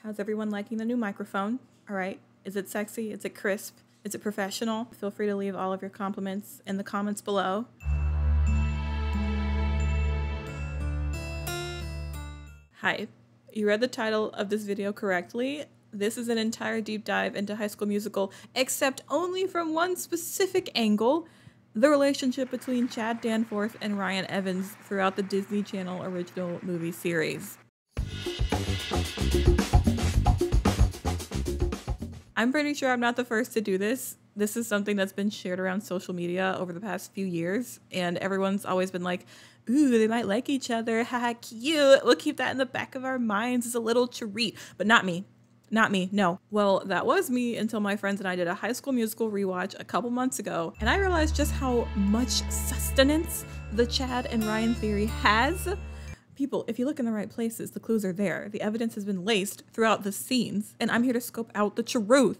How's everyone liking the new microphone? All right. Is it sexy? Is it crisp? Is it professional? Feel free to leave all of your compliments in the comments below. Hi. You read the title of this video correctly. This is an entire deep dive into High School Musical, except only from one specific angle: the relationship between Chad Danforth and Ryan Evans throughout the Disney Channel original movie series. I'm pretty sure I'm not the first to do this. This is something that's been shared around social media over the past few years, and everyone's always been like, ooh, they might like each other, haha, cute. We'll keep that in the back of our minds as a little treat. But not me. Not me, no. Well, that was me until my friends and I did a High School Musical rewatch a couple months ago, and I realized just how much sustenance the Chad and Ryan theory has. People, if you look in the right places, the clues are there. The evidence has been laced throughout the scenes, and I'm here to scope out the truth.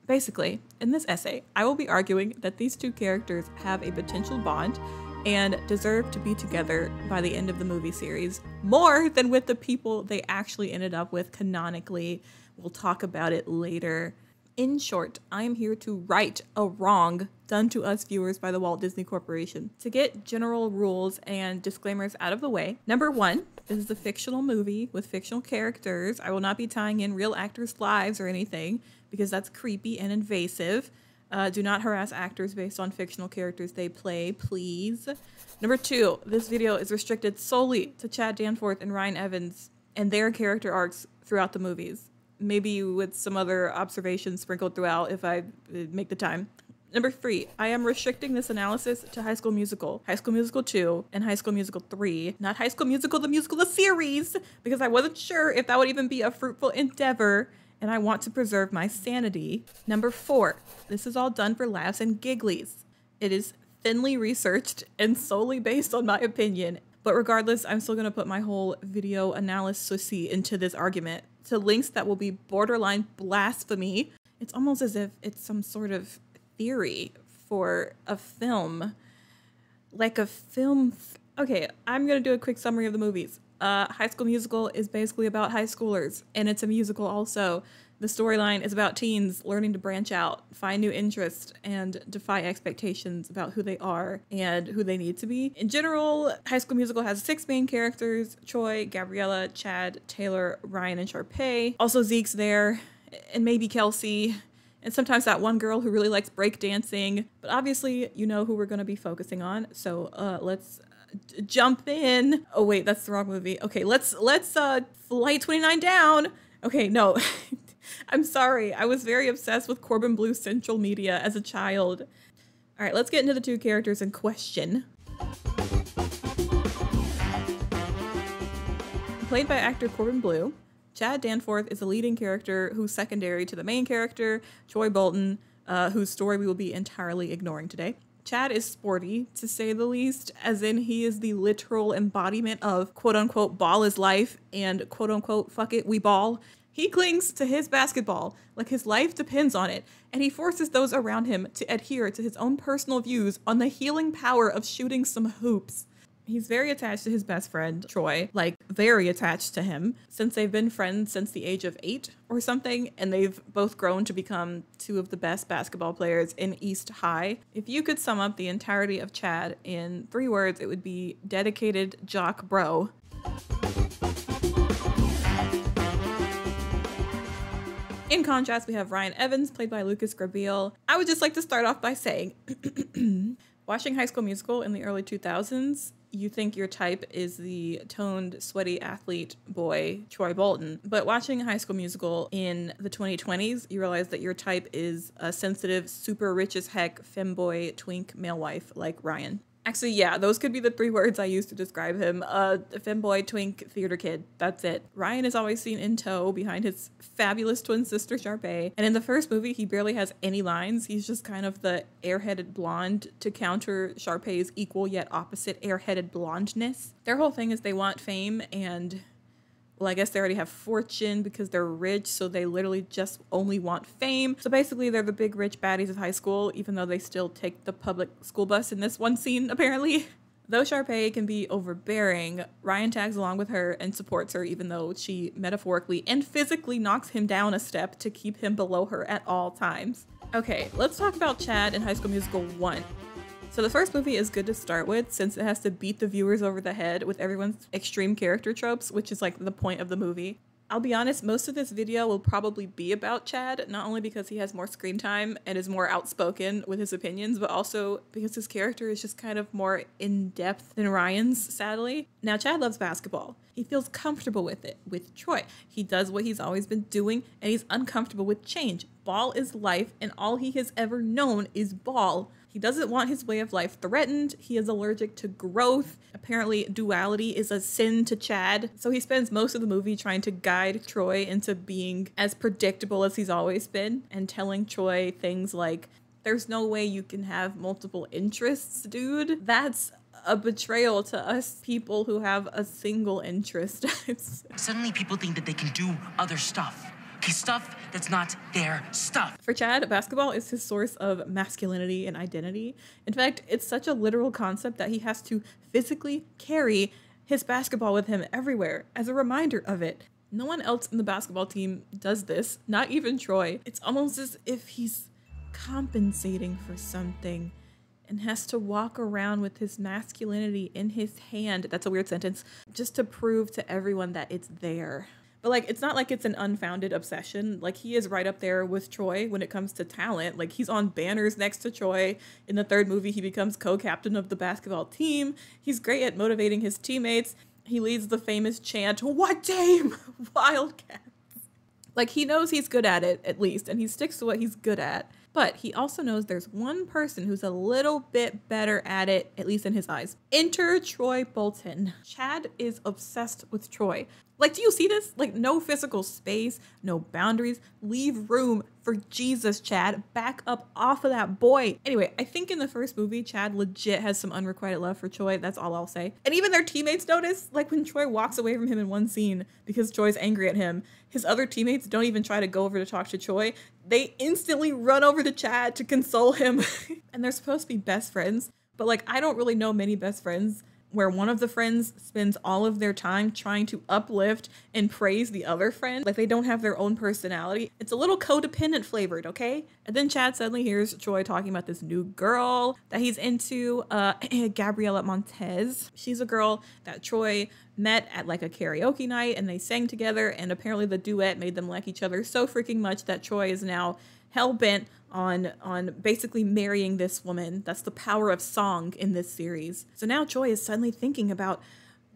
Basically, in this essay, I will be arguing that these two characters have a potential bond and deserve to be together by the end of the movie series, more than with the people they actually ended up with canonically. We'll talk about it later. In short, I am here to right a wrong done to us viewers by the Walt Disney Corporation. To get general rules and disclaimers out of the way, number one, this is a fictional movie with fictional characters. I will not be tying in real actors' lives or anything because that's creepy and invasive. Do not harass actors based on fictional characters they play, please. Number two, this video is restricted solely to Chad Danforth and Ryan Evans and their character arcs throughout the movies. Maybe with some other observations sprinkled throughout if I make the time. Number three, I am restricting this analysis to High School Musical, High School Musical 2, and High School Musical 3, not High School Musical, the musical, the series, because I wasn't sure if that would even be a fruitful endeavor, and I want to preserve my sanity. Number four, this is all done for laughs and gigglies. It is thinly researched and solely based on my opinion. But regardless, I'm still going to put my whole video analysis into this argument to links that will be borderline blasphemy. It's almost as if it's some sort of theory for a film. Like a film. Okay, I'm going to do a quick summary of the movies. High School Musical is basically about high schoolers, and it's a musical also. The storyline is about teens learning to branch out, find new interests, and defy expectations about who they are and who they need to be. In general, High School Musical has 6 main characters: Troy, Gabriella, Chad, Taylor, Ryan, and Sharpay. Also Zeke's there, and maybe Kelsey, and sometimes that one girl who really likes breakdancing. But obviously, you know who we're going to be focusing on, so let's jump in. Oh wait, that's the wrong movie. Okay, let's Flight 29 down. Okay, no. I'm sorry. I was very obsessed with Corbin Bleu Central Media as a child. All right, let's get into the two characters in question. Played by actor Corbin Bleu, Chad Danforth is a leading character who's secondary to the main character, Troy Bolton, whose story we will be entirely ignoring today. Chad is sporty, to say the least, as in he is the literal embodiment of quote-unquote ball is life and quote-unquote fuck it, we ball. He clings to his basketball like his life depends on it, and he forces those around him to adhere to his own personal views on the healing power of shooting some hoops. He's very attached to his best friend, Troy, like very attached to him, since they've been friends since the age of 8 or something, and they've both grown to become 2 of the best basketball players in East High. If you could sum up the entirety of Chad in 3 words, it would be dedicated jock bro. In contrast, we have Ryan Evans, played by Lucas Grabeel. I would just like to start off by saying, watching High School Musical in the early 2000s, you think your type is the toned, sweaty athlete boy, Troy Bolton. But watching High School Musical in the 2020s, you realize that your type is a sensitive, super rich as heck femboy twink male wife like Ryan. Actually, yeah, those could be the 3 words I use to describe him. A femboy, twink, theater kid. That's it. Ryan is always seen in tow behind his fabulous twin sister, Sharpay. And in the first movie, he barely has any lines. He's just kind of the airheaded blonde to counter Sharpay's equal yet opposite airheaded blondness. Their whole thing is they want fame and... well, I guess they already have fortune because they're rich, so they literally just only want fame. So basically, they're the big rich baddies of high school, even though they still take the public school bus in this one scene, apparently. Though Sharpay can be overbearing, Ryan tags along with her and supports her even though she metaphorically and physically knocks him down a step to keep him below her at all times. Okay, let's talk about Chad in High School Musical 1. So the first movie is good to start with since it has to beat the viewers over the head with everyone's extreme character tropes, which is like the point of the movie. I'll be honest, most of this video will probably be about Chad, not only because he has more screen time and is more outspoken with his opinions, but also because his character is just kind of more in-depth than Ryan's, sadly. Now, Chad loves basketball. He feels comfortable with it, with Troy. He does what he's always been doing, and he's uncomfortable with change. Ball is life, and all he has ever known is ball. He doesn't want his way of life threatened. He is allergic to growth. Apparently, duality is a sin to Chad. So he spends most of the movie trying to guide Troy into being as predictable as he's always been and telling Troy things like, there's no way you can have multiple interests, dude. That's a betrayal to us people who have a single interest. Suddenly people think that they can do other stuff. Okay, stuff that's not their stuff. For Chad, basketball is his source of masculinity and identity. In fact, it's such a literal concept that he has to physically carry his basketball with him everywhere as a reminder of it. No one else in the basketball team does this, not even Troy. It's almost as if he's compensating for something and has to walk around with his masculinity in his hand. That's a weird sentence. Just to prove to everyone that it's there. But like, it's not like it's an unfounded obsession. Like, he is right up there with Troy when it comes to talent. Like, he's on banners next to Troy. In the third movie, he becomes co-captain of the basketball team. He's great at motivating his teammates. He leads the famous chant, "What team? Wildcats." Like, he knows he's good at it, at least, and he sticks to what he's good at. But he also knows there's one person who's a little bit better at it, at least in his eyes. Enter Troy Bolton. Chad is obsessed with Troy. Like, do you see this? Like, no physical space, no boundaries. Leave room for Jesus, Chad. Back up off of that boy. Anyway, I think in the first movie, Chad legit has some unrequited love for Troy. That's all I'll say. And even their teammates notice, like when Troy walks away from him in one scene because Troy's angry at him, his other teammates don't even try to go over to talk to Troy. They instantly run over to Chad to console him. And they're supposed to be best friends. But like, I don't really know many best friends where one of the friends spends all of their time trying to uplift and praise the other friend. Like, they don't have their own personality. It's a little codependent flavored, okay? And then Chad suddenly hears Troy talking about this new girl that he's into, Gabriela Montez. She's a girl that Troy met at like a karaoke night and they sang together, and apparently the duet made them like each other so freaking much that Troy is now hell-bent on basically marrying this woman. That's the power of song in this series. So now Troy is suddenly thinking about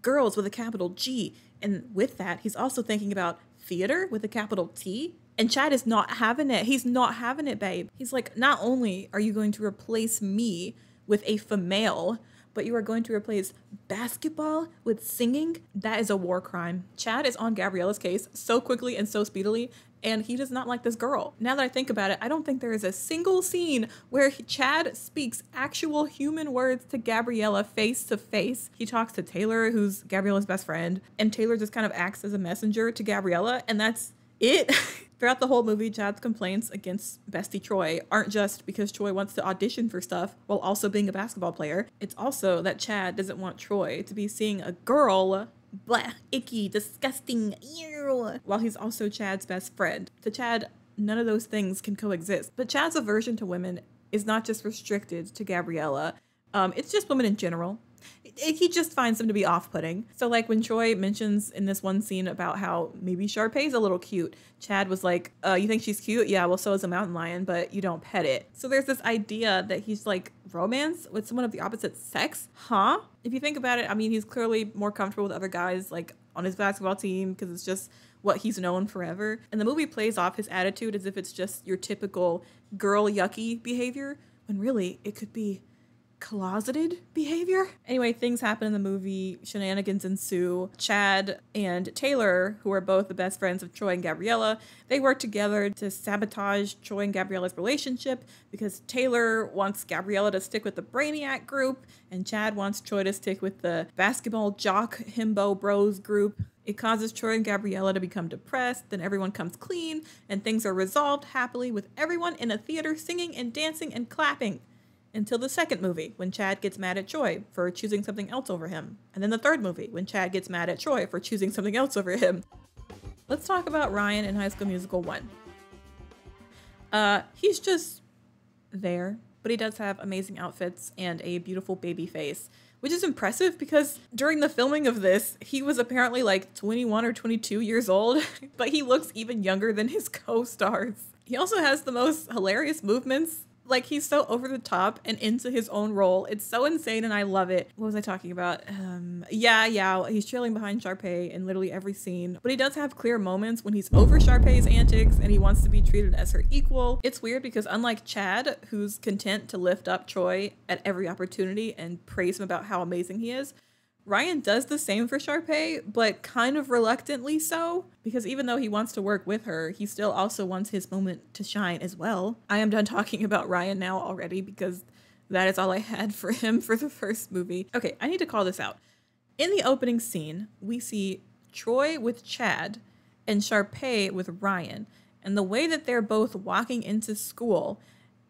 girls with a capital G. And with that, he's also thinking about theater with a capital T. And Chad is not having it. He's not having it, babe. He's like, not only are you going to replace me with a female, but you are going to replace basketball with singing? That is a war crime. Chad is on Gabriela's case so quickly and so speedily, and he does not like this girl. Now that I think about it, I don't think there is a single scene where Chad speaks actual human words to Gabriela face to face. He talks to Taylor, who's Gabriela's best friend, and Taylor just kind of acts as a messenger to Gabriela, and that's it. Throughout the whole movie, Chad's complaints against bestie Troy aren't just because Troy wants to audition for stuff while also being a basketball player. It's also that Chad doesn't want Troy to be seeing a girl, blah, icky, disgusting, ew, while he's also Chad's best friend. To Chad, none of those things can coexist. But Chad's aversion to women is not just restricted to Gabriela. It's just women in general. He just finds them to be off-putting. So like when Troy mentions in this one scene about how maybe Sharpay's a little cute, Chad was like, you think she's cute? Yeah, well, so is a mountain lion, but you don't pet it. So there's this idea that he's like romance with someone of the opposite sex? Huh? If you think about it, I mean, he's clearly more comfortable with other guys like on his basketball team because it's just what he's known forever. And the movie plays off his attitude as if it's just your typical girl yucky behavior, when really it could be closeted behavior. Anyway, things happen in the movie, shenanigans ensue. Chad and Taylor, who are both the best friends of Troy and Gabriela, they work together to sabotage Troy and Gabriela's relationship because Taylor wants Gabriela to stick with the Brainiac group and Chad wants Troy to stick with the basketball jock himbo bros group. It causes Troy and Gabriela to become depressed, then everyone comes clean and things are resolved happily with everyone in a theater singing and dancing and clapping. until the second movie, when Chad gets mad at Choi for choosing something else over him. And then the third movie, when Chad gets mad at Choi for choosing something else over him. Let's talk about Ryan in High School Musical 1. He's just there, but he does have amazing outfits and a beautiful baby face, which is impressive because during the filming of this, he was apparently like 21 or 22 years old, but he looks even younger than his co-stars. He also has the most hilarious movements. Like, he's so over the top and into his own role. It's so insane and I love it. What was I talking about? Yeah, he's trailing behind Sharpay in literally every scene. But he does have clear moments when he's over Sharpay's antics and he wants to be treated as her equal. It's weird because unlike Chad, who's content to lift up Choi at every opportunity and praise him about how amazing he is, Ryan does the same for Sharpay, but kind of reluctantly so, because even though he wants to work with her, he still also wants his moment to shine as well. I am done talking about Ryan now already because that is all I had for him for the first movie. Okay, I need to call this out. In the opening scene, we see Choi with Chad and Sharpay with Ryan, and the way that they're both walking into school,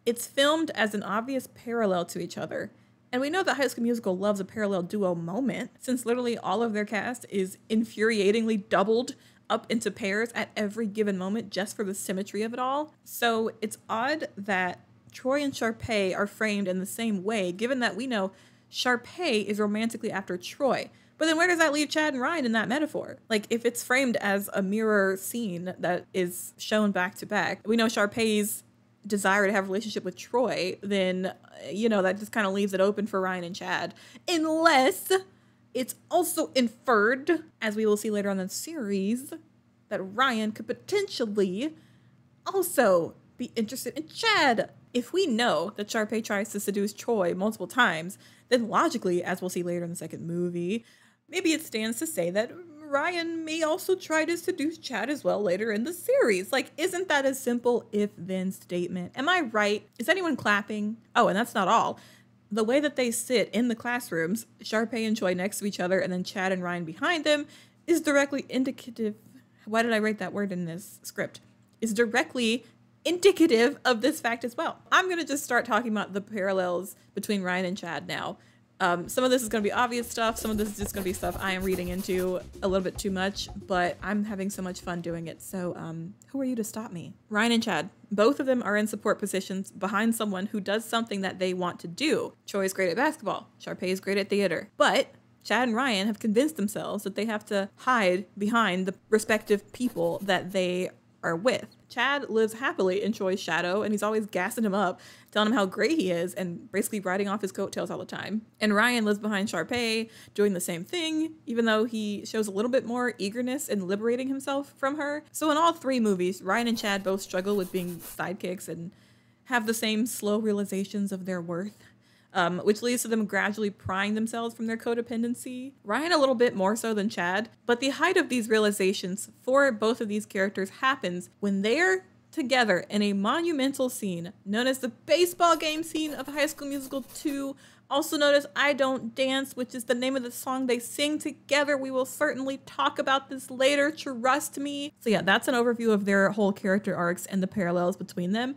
it's filmed as an obvious parallel to each other. And we know that High School Musical loves a parallel duo moment, since literally all of their cast is infuriatingly doubled up into pairs at every given moment just for the symmetry of it all. So it's odd that Troy and Sharpay are framed in the same way, given that we know Sharpay is romantically after Troy. But then where does that leave Chad and Ryan in that metaphor? Like, if it's framed as a mirror scene that is shown back to back, we know Sharpay's desire to have a relationship with Troy, then, you know, that just kind of leaves it open for Ryan and Chad. Unless it's also inferred, as we will see later on in the series, that Ryan could potentially also be interested in Chad. If we know that Sharpay tries to seduce Troy multiple times, then logically, as we'll see later in the second movie, maybe it stands to say that Ryan may also try to seduce Chad as well later in the series. Like, isn't that a simple if-then statement? Am I right? Is anyone clapping? Oh, and that's not all. The way that they sit in the classrooms, Sharpay and Choi next to each other, and then Chad and Ryan behind them, is directly indicative. Why did I write that word in this script? Is directly indicative of this fact as well. I'm going to just start talking about the parallels between Ryan and Chad now. Some of this is going to be obvious stuff. Some of this is just going to be stuff I am reading into a little bit too much, but I'm having so much fun doing it. So who are you to stop me? Ryan and Chad, both of them are in support positions behind someone who does something that they want to do. Choi is great at basketball. Sharpay is great at theater. But Chad and Ryan have convinced themselves that they have to hide behind the respective people that they are with. Chad lives happily in Choi's shadow, and he's always gassing him up, telling him how great he is, and basically riding off his coattails all the time. And Ryan lives behind Sharpay, doing the same thing, even though he shows a little bit more eagerness in liberating himself from her. So in all three movies, Ryan and Chad both struggle with being sidekicks and have the same slow realizations of their worth, which leads to them gradually prying themselves from their codependency. Ryan a little bit more so than Chad, but the height of these realizations for both of these characters happens when they're together in a monumental scene known as the baseball game scene of High School Musical 2, also known as I Don't Dance, which is the name of the song they sing together. We will certainly talk about this later, trust me. So yeah, that's an overview of their whole character arcs and the parallels between them.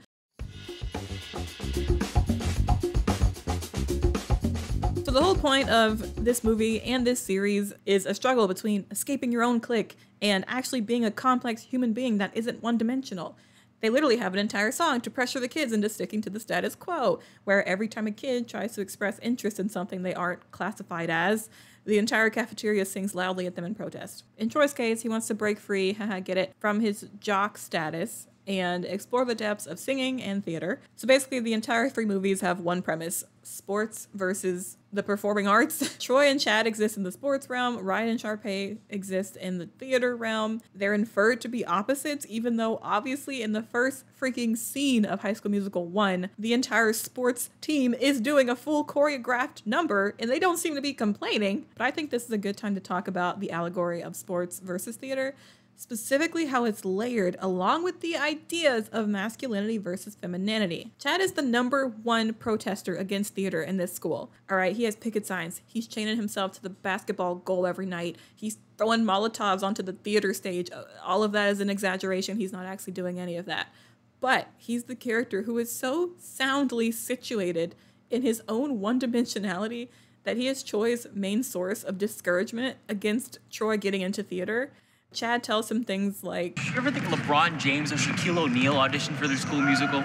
So the whole point of this movie and this series is a struggle between escaping your own clique and actually being a complex human being that isn't one-dimensional. They literally have an entire song to pressure the kids into sticking to the status quo, where every time a kid tries to express interest in something they aren't classified as, the entire cafeteria sings loudly at them in protest. In Troy's case, he wants to break free, haha, get it, from his jock status and explore the depths of singing and theater. So basically the entire three movies have one premise: sports versus the performing arts. Troy and Chad exist in the sports realm. Ryan and Sharpay exist in the theater realm. They're inferred to be opposites, even though obviously in the first freaking scene of High School Musical 1, the entire sports team is doing a full choreographed number and they don't seem to be complaining. But I think this is a good time to talk about the allegory of sports versus theater, specifically how it's layered along with the ideas of masculinity versus femininity. Chad is the #1 protester against theater in this school. All right, he has picket signs. He's chaining himself to the basketball goal every night. He's throwing Molotovs onto the theater stage. All of that is an exaggeration. He's not actually doing any of that. But he's the character who is so soundly situated in his own one-dimensionality that he is Choi's main source of discouragement against Troy getting into theater. Chad tells him things like, You ever think LeBron James or Shaquille O'Neal auditioned for their school musical?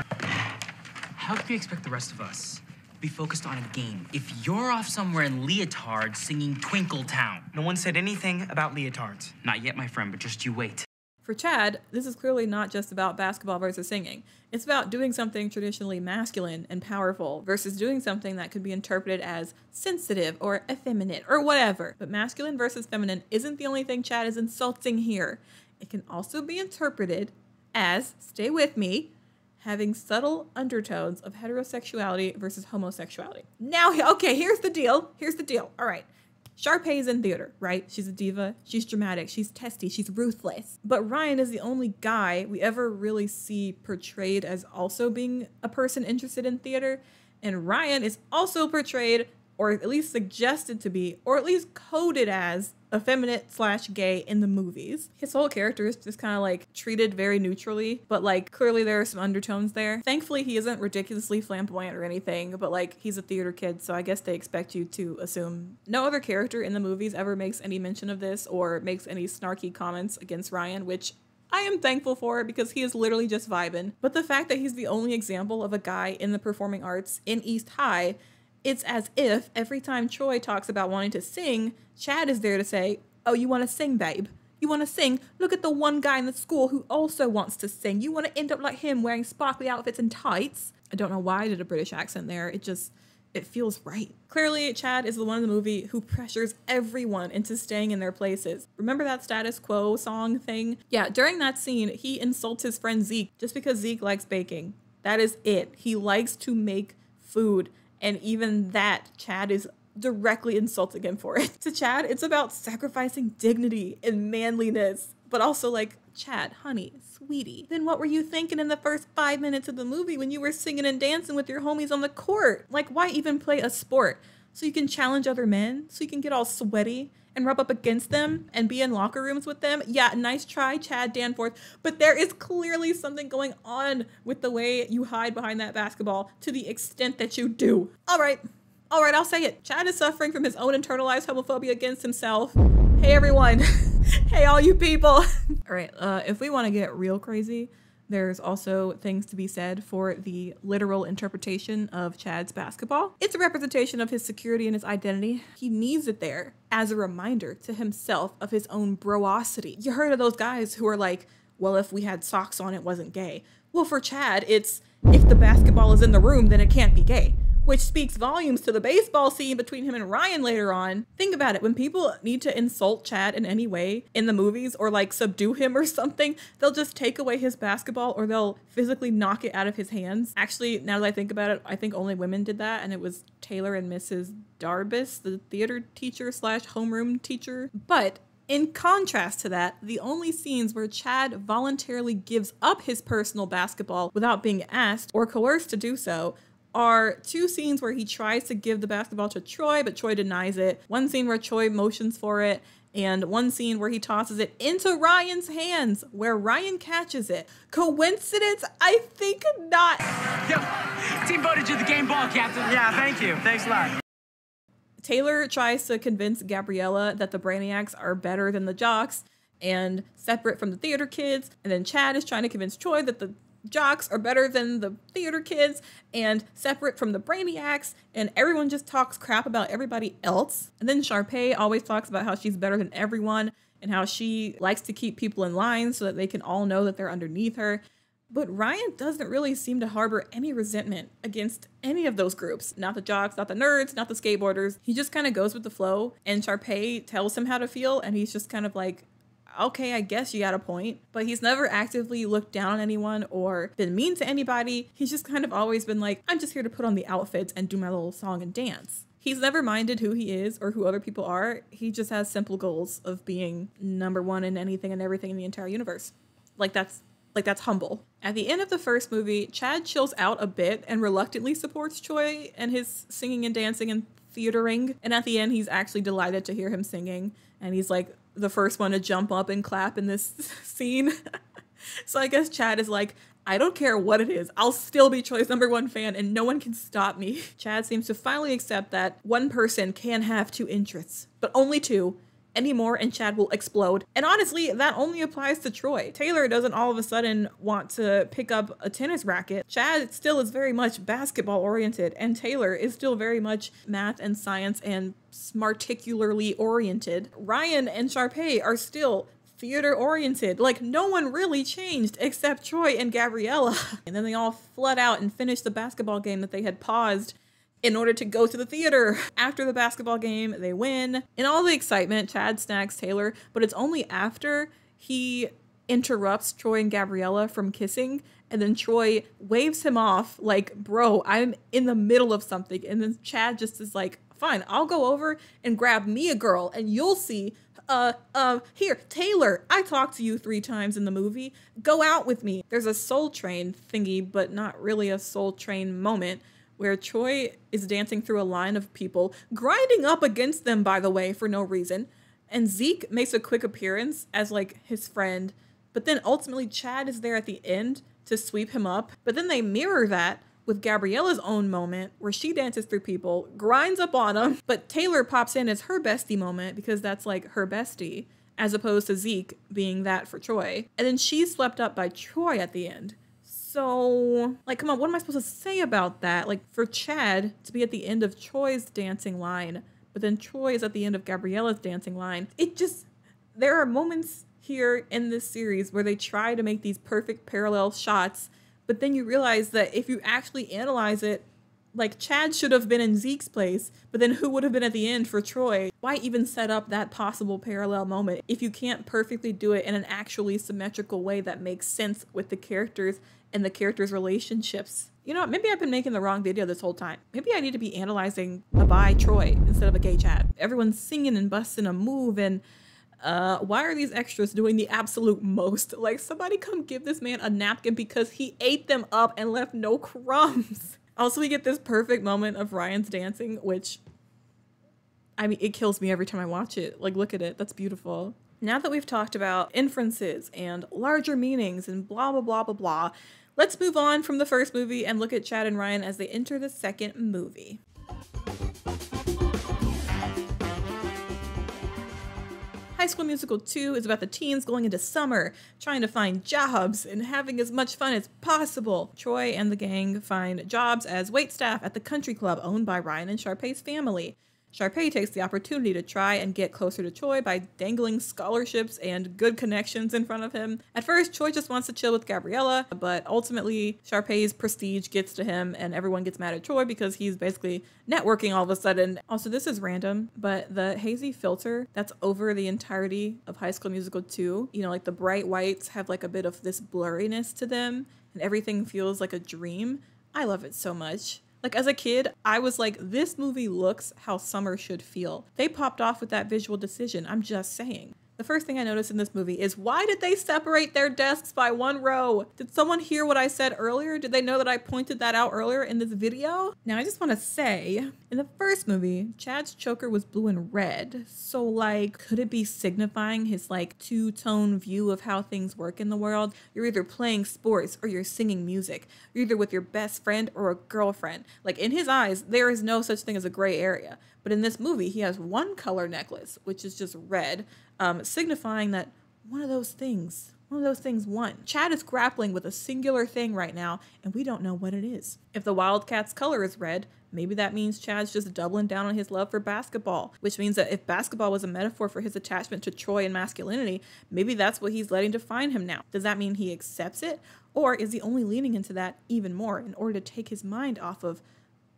How can you expect the rest of us to be focused on a game if you're off somewhere in leotards singing Twinkle Town? No one said anything about leotards. Not yet, my friend, but just you wait. For Chad, this is clearly not just about basketball versus singing. It's about doing something traditionally masculine and powerful versus doing something that could be interpreted as sensitive or effeminate or whatever. But masculine versus feminine isn't the only thing Chad is insulting here. It can also be interpreted as, stay with me, having subtle undertones of heterosexuality versus homosexuality. Now, okay, here's the deal. All right. Sharpay's in theater, right? She's a diva, she's dramatic, she's testy, she's ruthless. But Ryan is the only guy we ever really see portrayed as also being a person interested in theater. And Ryan is also portrayed, or at least suggested to be, or at least coded as, effeminate/gay in the movies. His whole character is just kind of like treated very neutrally, but like clearly there are some undertones there. Thankfully, he isn't ridiculously flamboyant or anything, but like he's a theater kid, so I guess they expect you to assume. No other character in the movies ever makes any mention of this or makes any snarky comments against Ryan, which I am thankful for because he is literally just vibing. But the fact that he's the only example of a guy in the performing arts in East High, it's as if every time Troy talks about wanting to sing, Chad is there to say, oh, you want to sing, babe? You want to sing? Look at the one guy in the school who also wants to sing. You want to end up like him wearing sparkly outfits and tights? I don't know why I did a British accent there. It feels right. Clearly, Chad is the one in the movie who pressures everyone into staying in their places. Remember that status quo song thing? Yeah, during that scene, he insults his friend Zeke just because Zeke likes baking. That is it. He likes to make food. And even that, Chad is directly insulting him for it. To Chad, it's about sacrificing dignity and manliness, but also like, Chad, honey, sweetie, then what were you thinking in the first 5 minutes of the movie when you were singing and dancing with your homies on the court? Like, why even play a sport? So you can challenge other men? So you can get all sweaty and rub up against them and be in locker rooms with them? Yeah, nice try, Chad Danforth. But there is clearly something going on with the way you hide behind that basketball to the extent that you do. All right, I'll say it. Chad is suffering from his own internalized homophobia against himself. Hey, everyone. Hey, all you people. All right, if we want to get real crazy, there's also things to be said for the literal interpretation of Chad's basketball. It's a representation of his security and his identity. He needs it there as a reminder to himself of his own broosity. You heard of those guys who are like, well, if we had socks on, it wasn't gay. Well, for Chad, it's if the basketball is in the room, then it can't be gay, which speaks volumes to the baseball scene between him and Ryan later on. Think about it. When people need to insult Chad in any way in the movies or like subdue him or something, they'll just take away his basketball or they'll physically knock it out of his hands. Actually, now that I think about it, I think only women did that, and it was Taylor and Mrs. Darbus, the theater teacher / homeroom teacher. But in contrast to that, the only scenes where Chad voluntarily gives up his personal basketball without being asked or coerced to do so are two scenes where he tries to give the basketball to Troy, but Troy denies it. One scene where Troy motions for it, and one scene where he tosses it into Ryan's hands, where Ryan catches it. Coincidence? I think not. Yo, team voted you the game ball, Captain. Yeah, thank you. Thanks a lot. Taylor tries to convince Gabriella that the Brainiacs are better than the jocks and separate from the theater kids. And then Chad is trying to convince Troy that the jocks are better than the theater kids and separate from the Brainiacs, and everyone just talks crap about everybody else. And then Sharpay always talks about how she's better than everyone and how she likes to keep people in line so that they can all know that they're underneath her. But Ryan doesn't really seem to harbor any resentment against any of those groups. Not the jocks, not the nerds, not the skateboarders. He just kind of goes with the flow, and Sharpay tells him how to feel, and he's just kind of like, okay, I guess you got a point. But he's never actively looked down on anyone or been mean to anybody. He's just kind of always been like, I'm just here to put on the outfits and do my little song and dance. He's never minded who he is or who other people are. He just has simple goals of being number one in anything and everything in the entire universe. That's humble. At the end of the first movie, Chad chills out a bit and reluctantly supports Troy and his singing and dancing and theatering. And at the end, he's actually delighted to hear him singing. And he's like the first one to jump up and clap in this scene. So I guess Chad is like, I don't care what it is. I'll still be Troy's #1 fan and no one can stop me. Chad seems to finally accept that one person can have 2 interests, but only 2. Any more and Chad will explode. And honestly, that only applies to Troy. Taylor doesn't all of a sudden want to pick up a tennis racket. Chad still is very much basketball oriented, and Taylor is still very much math and science and smarticularly oriented. Ryan and Sharpay are still theater oriented. Like, no one really changed except Troy and Gabriella. And then they all flood out and finish the basketball game that they had paused in order to go to the theater. After the basketball game, they win. In all the excitement, Chad snags Taylor, but it's only after he interrupts Troy and Gabriella from kissing, and then Troy waves him off like, bro, I'm in the middle of something. And then Chad just is like, fine, I'll go over and grab me a girl and you'll see, here, Taylor, I talked to you 3 times in the movie. Go out with me. There's a Soul Train thingy, but not really a Soul Train moment, where Troy is dancing through a line of people, grinding up against them, by the way, for no reason. And Zeke makes a quick appearance as like his friend, but then ultimately Chad is there at the end to sweep him up. But then they mirror that with Gabriella's own moment where she dances through people, grinds up on them, but Taylor pops in as her bestie moment because that's like her bestie, as opposed to Zeke being that for Troy. And then she's swept up by Troy at the end. So, like, come on, what am I supposed to say about that? Like, for Chad to be at the end of Troy's dancing line, but then Troy is at the end of Gabriella's dancing line. There are moments here in this series where they try to make these perfect parallel shots, but then you realize that if you actually analyze it, like, Chad should have been in Zeke's place, but then who would have been at the end for Troy? Why even set up that possible parallel moment if you can't perfectly do it in an actually symmetrical way that makes sense with the characters and the characters' relationships? You know, maybe I've been making the wrong video this whole time. Maybe I need to be analyzing a bi Troy instead of a gay Chad. Everyone's singing and busting a move, and why are these extras doing the absolute most? Like, somebody come give this man a napkin because he ate them up and left no crumbs. Also, we get this perfect moment of Ryan's dancing, which, I mean, it kills me every time I watch it. Like, look at it. That's beautiful. Now that we've talked about inferences and larger meanings and blah, blah, blah, blah, blah, let's move on from the first movie and look at Chad and Ryan as they enter the second movie. High School Musical 2 is about the teens going into summer, trying to find jobs and having as much fun as possible. Troy and the gang find jobs as waitstaff at the country club owned by Ryan and Sharpay's family. Sharpay takes the opportunity to try and get closer to Troy by dangling scholarships and good connections in front of him. At first, Troy just wants to chill with Gabriella, but ultimately, Sharpay's prestige gets to him and everyone gets mad at Troy because he's basically networking all of a sudden. Also, this is random, but the hazy filter that's over the entirety of High School Musical 2, you know, like the bright whites have like a bit of this blurriness to them and everything feels like a dream. I love it so much. Like, as a kid, I was like, this movie looks how summer should feel. They popped off with that visual decision. I'm just saying. The first thing I noticed in this movie is, why did they separate their desks by 1 row? Did someone hear what I said earlier? Did they know that I pointed that out earlier in this video? Now, I just want to say, in the first movie, Chad's choker was blue and red. So, like, could it be signifying his, like, two-tone view of how things work in the world? You're either playing sports or you're singing music. You're either with your best friend or a girlfriend. Like, in his eyes, there is no such thing as a gray area. But in this movie, he has 1 color necklace, which is just red, signifying that one of those things won. Chad is grappling with a singular thing right now, and we don't know what it is. If the Wildcats' color is red, maybe that means Chad's just doubling down on his love for basketball, which means that if basketball was a metaphor for his attachment to Troy and masculinity, maybe that's what he's letting define him now. Does that mean he accepts it? Or is he only leaning into that even more in order to take his mind off of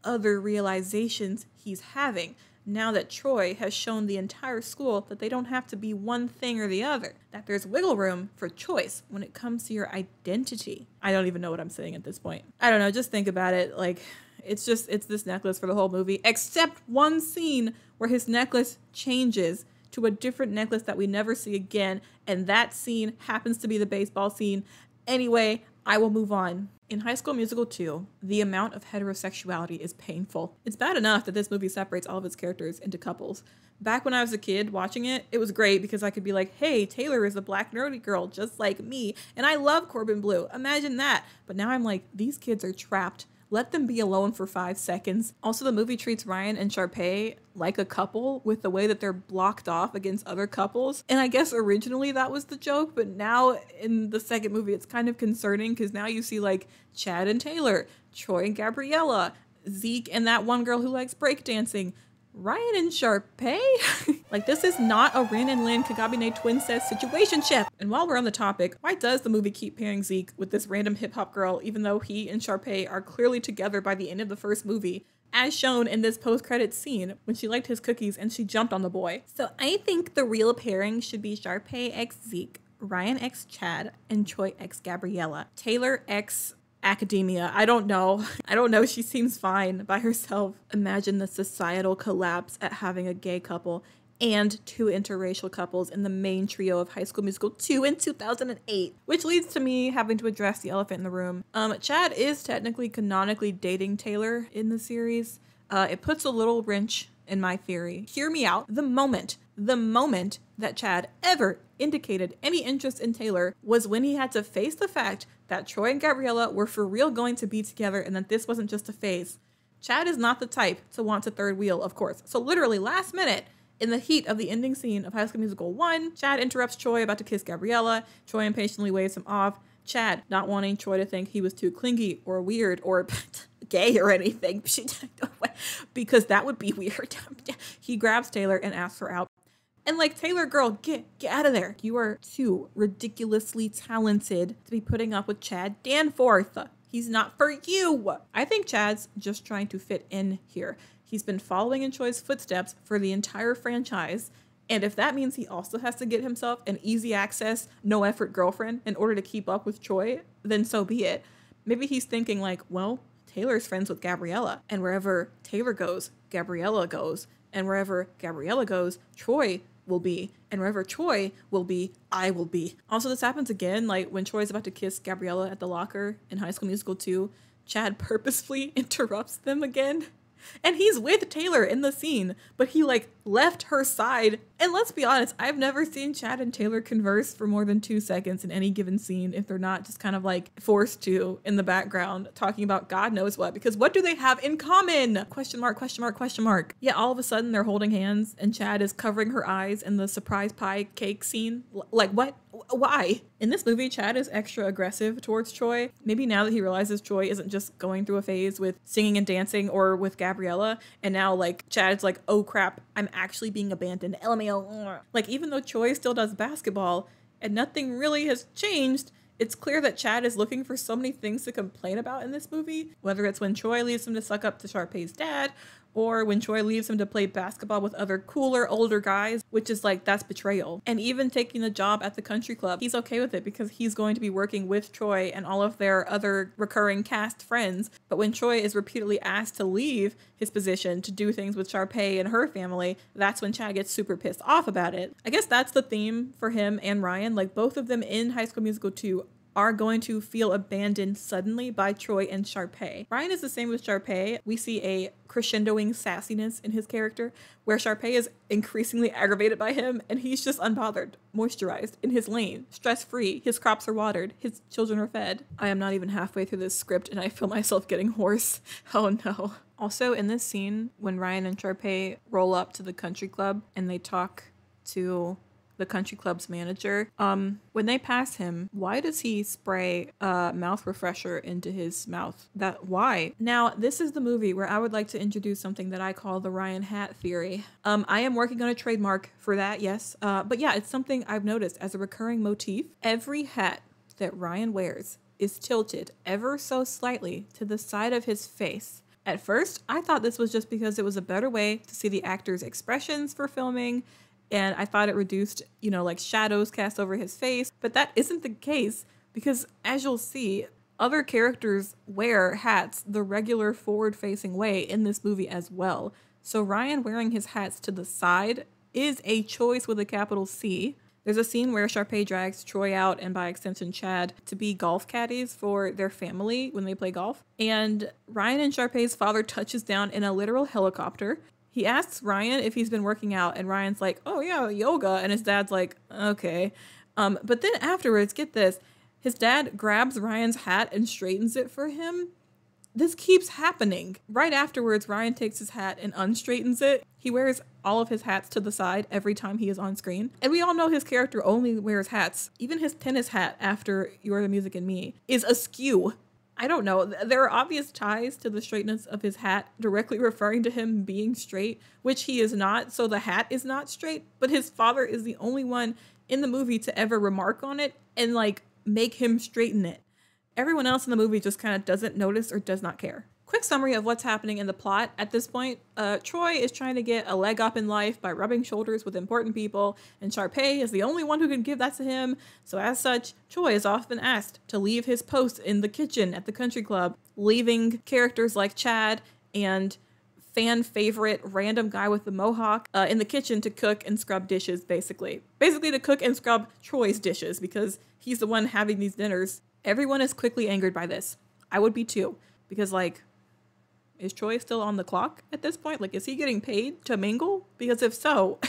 other realizations he's having now that Troy has shown the entire school that they don't have to be one thing or the other, that there's wiggle room for choice when it comes to your identity? I don't even know what I'm saying at this point. I don't know, just think about it. Like, it's this necklace for the whole movie, except one scene where his necklace changes to a different necklace that we never see again, and that scene happens to be the baseball scene. Anyway, I will move on. In High School Musical 2, the amount of heterosexuality is painful. It's bad enough that this movie separates all of its characters into couples. Back when I was a kid watching it, it was great because I could be like, hey, Taylor is a black nerdy girl just like me, and I love Corbin Bleu. Imagine that. But now I'm like, these kids are trapped. Let them be alone for 5 seconds. Also, the movie treats Ryan and Sharpay like a couple with the way that they're blocked off against other couples. And I guess originally that was the joke, but now in the second movie, it's kind of concerning because now you see like Chad and Taylor, Troy and Gabriella, Zeke and that one girl who likes breakdancing, Ryan and Sharpay? Like, this is not a Rin and Lin Kagabine twin-set situationship. And while we're on the topic, why does the movie keep pairing Zeke with this random hip-hop girl even though he and Sharpay are clearly together by the end of the first movie, as shown in this post-credits scene when she liked his cookies and she jumped on the boy? So I think the real pairing should be Sharpay x Zeke, Ryan x Chad, and Troy x Gabriella. Taylor x academia. I don't know. She seems fine by herself. Imagine the societal collapse at having a gay couple and 2 interracial couples in the main trio of High School Musical 2 in 2008, which leads to me having to address the elephant in the room. Chad is technically canonically dating Taylor in the series. It puts a little wrench in my theory. Hear me out. The moment that Chad ever indicated any interest in Taylor was when he had to face the fact that Troy and Gabriella were for real going to be together and that this wasn't just a phase. Chad is not the type to want to third wheel, of course. So literally last minute, in the heat of the ending scene of High School Musical 1, Chad interrupts Troy about to kiss Gabriella. Troy impatiently waves him off. Chad, not wanting Troy to think he was too clingy or weird or gay or anything, because that would be weird. He grabs Taylor and asks her out. And like, Taylor, girl, get out of there. You are too ridiculously talented to be putting up with Chad Danforth. He's not for you. I think Chad's just trying to fit in here. He's been following in Troy's footsteps for the entire franchise. And if that means he also has to get himself an easy access, no effort girlfriend in order to keep up with Troy, then so be it. Maybe he's thinking like, well, Taylor's friends with Gabriella, and wherever Taylor goes, Gabriella goes, and wherever Gabriella goes, Troy will be, and wherever Troy will be, I will be. Also, this happens again, like when Troy's about to kiss Gabriella at the locker in High School Musical 2, Chad purposefully interrupts them again. And he's with Taylor in the scene, but he like left her side. And let's be honest, I've never seen Chad and Taylor converse for more than 2 seconds in any given scene if they're not just kind of like forced to in the background talking about God knows what, because what do they have in common? Question mark, question mark, question mark. Yeah, all of a sudden they're holding hands and Chad is covering her eyes in the surprise pie cake scene. Like what? Why? In this movie, Chad is extra aggressive towards Troy. Maybe now that he realizes Troy isn't just going through a phase with singing and dancing or with Gabriella, and now like Chad's like, oh crap, I'm actually being abandoned. LMAO. Like, even though Troy still does basketball and nothing really has changed, it's clear that Chad is looking for so many things to complain about in this movie, whether it's when Troy leaves him to suck up to Sharpay's dad, or when Troy leaves him to play basketball with other cooler, older guys, which is like, that's betrayal. And even taking the job at the country club, he's okay with it because he's going to be working with Troy and all of their other recurring cast friends. But when Troy is repeatedly asked to leave his position to do things with Sharpay and her family, that's when Chad gets super pissed off about it. I guess that's the theme for him and Ryan. Like, both of them in High School Musical 2 are going to feel abandoned suddenly by Troy and Sharpay. Ryan is the same with Sharpay. We see a crescendoing sassiness in his character where Sharpay is increasingly aggravated by him and he's just unbothered, moisturized, in his lane, stress-free. His crops are watered. His children are fed. I am not even halfway through this script and I feel myself getting hoarse. Oh no. Also, in this scene, when Ryan and Sharpay roll up to the country club and they talk to the country club's manager, when they pass him, why does he spray mouth refresher into his mouth? Why? Now, this is the movie where I would like to introduce something that I call the Ryan hat theory. I am working on a trademark for that, yes. But yeah, it's something I've noticed as a recurring motif. Every hat that Ryan wears is tilted ever so slightly to the side of his face. At first, I thought this was just because it was a better way to see the actor's expressions for filming, and I thought it reduced, like shadows cast over his face. But that isn't the case because, as you'll see, other characters wear hats the regular forward-facing way in this movie as well. So Ryan wearing his hats to the side is a choice with a capital C. There's a scene where Sharpay drags Troy out, and by extension Chad, to be golf caddies for their family when they play golf. And Ryan and Sharpay's father touches down in a literal helicopter. He asks Ryan if he's been working out, and Ryan's like, oh yeah, yoga. And his dad's like, okay. But then afterwards, get this, his dad grabs Ryan's hat and straightens it for him. This keeps happening. Right afterwards, Ryan takes his hat and unstraightens it. He wears all of his hats to the side every time he is on screen. And we all know his character only wears hats. Even his tennis hat after You Are the Music and Me is askew. I don't know. There are obvious ties to the straightness of his hat, directly referring to him being straight, which he is not, so the hat is not straight. But his father is the only one in the movie to ever remark on it and, like, make him straighten it. Everyone else in the movie just kind of doesn't notice or does not care. Quick summary of what's happening in the plot at this point. Troy is trying to get a leg up in life by rubbing shoulders with important people, and Sharpay is the only one who can give that to him. So as such, Troy is often asked to leave his post in the kitchen at the country club, leaving characters like Chad and fan favorite random guy with the mohawk in the kitchen to cook and scrub dishes, basically. Basically to cook and scrub Troy's dishes because he's the one having these dinners. Everyone is quickly angered by this. I would be too, because like, is Troy still on the clock at this point? Like, is he getting paid to mingle? Because if so,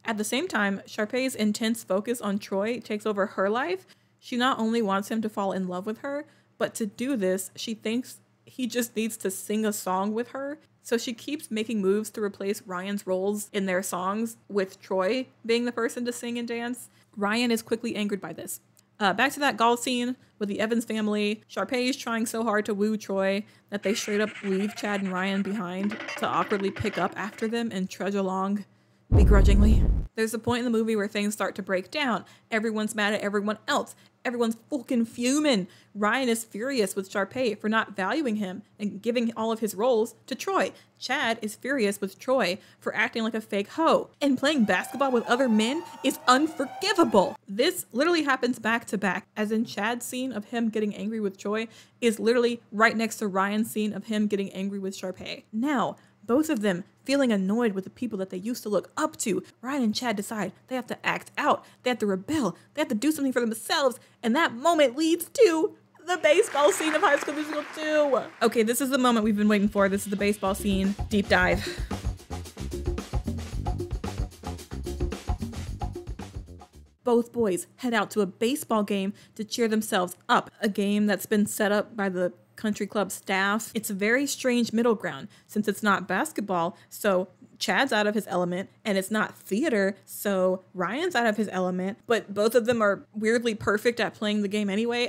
at the same time, Sharpay's intense focus on Troy takes over her life. She not only wants him to fall in love with her, but to do this, she thinks he just needs to sing a song with her. So she keeps making moves to replace Ryan's roles in their songs with Troy being the person to sing and dance. Ryan is quickly angered by this. Back to that golf scene with the Evans family. Sharpay is trying so hard to woo Troy that they straight up leave Chad and Ryan behind to awkwardly pick up after them and trudge along begrudgingly. There's a point in the movie where things start to break down. Everyone's mad at everyone else. Everyone's fucking fuming. Ryan is furious with Sharpay for not valuing him and giving all of his roles to Troy. Chad is furious with Troy for acting like a fake hoe. And playing basketball with other men is unforgivable. This literally happens back to back, as in Chad's scene of him getting angry with Troy is literally right next to Ryan's scene of him getting angry with Sharpay. Now, both of them feeling annoyed with the people that they used to look up to, Ryan and Chad decide they have to act out, they have to rebel, they have to do something for themselves, and that moment leads to the baseball scene of High School Musical 2. Okay, this is the moment we've been waiting for. This is the baseball scene. Deep dive. Both boys head out to a baseball game to cheer themselves up, a game that's been set up by the country club staff. It's a very strange middle ground since it's not basketball, so Chad's out of his element, and it's not theater, so Ryan's out of his element, but both of them are weirdly perfect at playing the game anyway.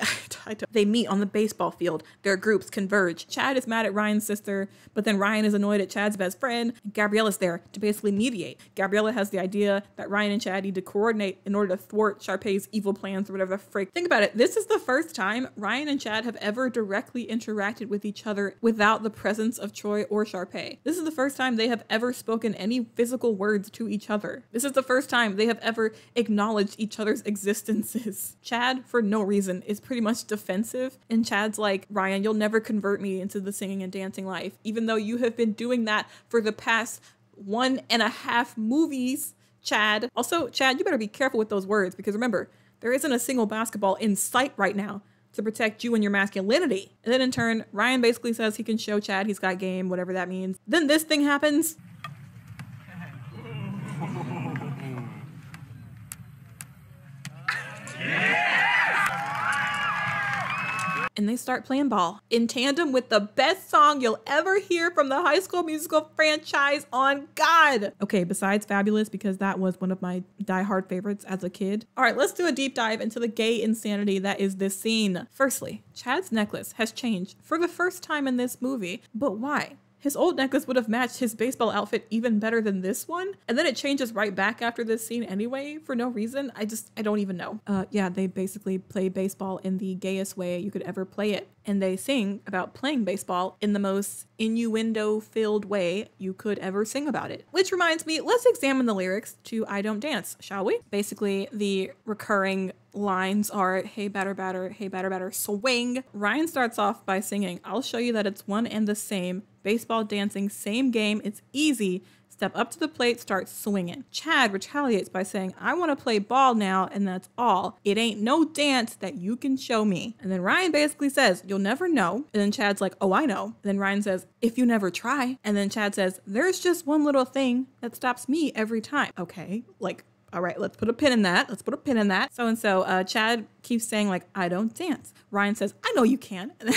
They meet on the baseball field. Their groups converge. Chad is mad at Ryan's sister, but then Ryan is annoyed at Chad's best friend. Gabriella's there to basically mediate. Gabriella has the idea that Ryan and Chad need to coordinate in order to thwart Sharpay's evil plans or whatever the frick. Think about it. This is the first time Ryan and Chad have ever directly interacted with each other without the presence of Troy or Sharpay. This is the first time they have ever spoken any physical words to each other. This is the first time they have ever acknowledged each other's existences. Chad, for no reason, is pretty much defensive, and Chad's like, Ryan, you'll never convert me into the singing and dancing life, even though you have been doing that for the past 1.5 movies, Chad. Also, Chad, you better be careful with those words, because remember, there isn't a single basketball in sight right now to protect you and your masculinity. And then in turn, Ryan basically says he can show Chad he's got game, whatever that means. Then this thing happens. And they start playing ball in tandem with the best song you'll ever hear from the High School Musical franchise on God. Okay, besides Fabulous, because that was one of my diehard favorites as a kid. All right, let's do a deep dive into the gay insanity that is this scene. Firstly, Chad's necklace has changed for the first time in this movie, but why? His old necklace would have matched his baseball outfit even better than this one. And then it changes right back after this scene anyway, for no reason. I don't even know. Yeah, they basically play baseball in the gayest way you could ever play it. And they sing about playing baseball in the most innuendo-filled way you could ever sing about it. Which reminds me, let's examine the lyrics to I Don't Dance, shall we? Basically, the recurring lines are, hey batter, swing. Ryan starts off by singing, I'll show you that it's one and the same. Baseball, dancing, same game. It's easy. Step up to the plate, start swinging. Chad retaliates by saying, I want to play ball now, and that's all. It ain't no dance that you can show me. And then Ryan basically says, you'll never know. And then Chad's like, oh, I know. And then Ryan says, if you never try. And then Chad says, there's just one little thing that stops me every time. Okay, like, all right, let's put a pin in that. Let's put a pin in that. So Chad keeps saying, like, I don't dance. Ryan says, I know you can. And then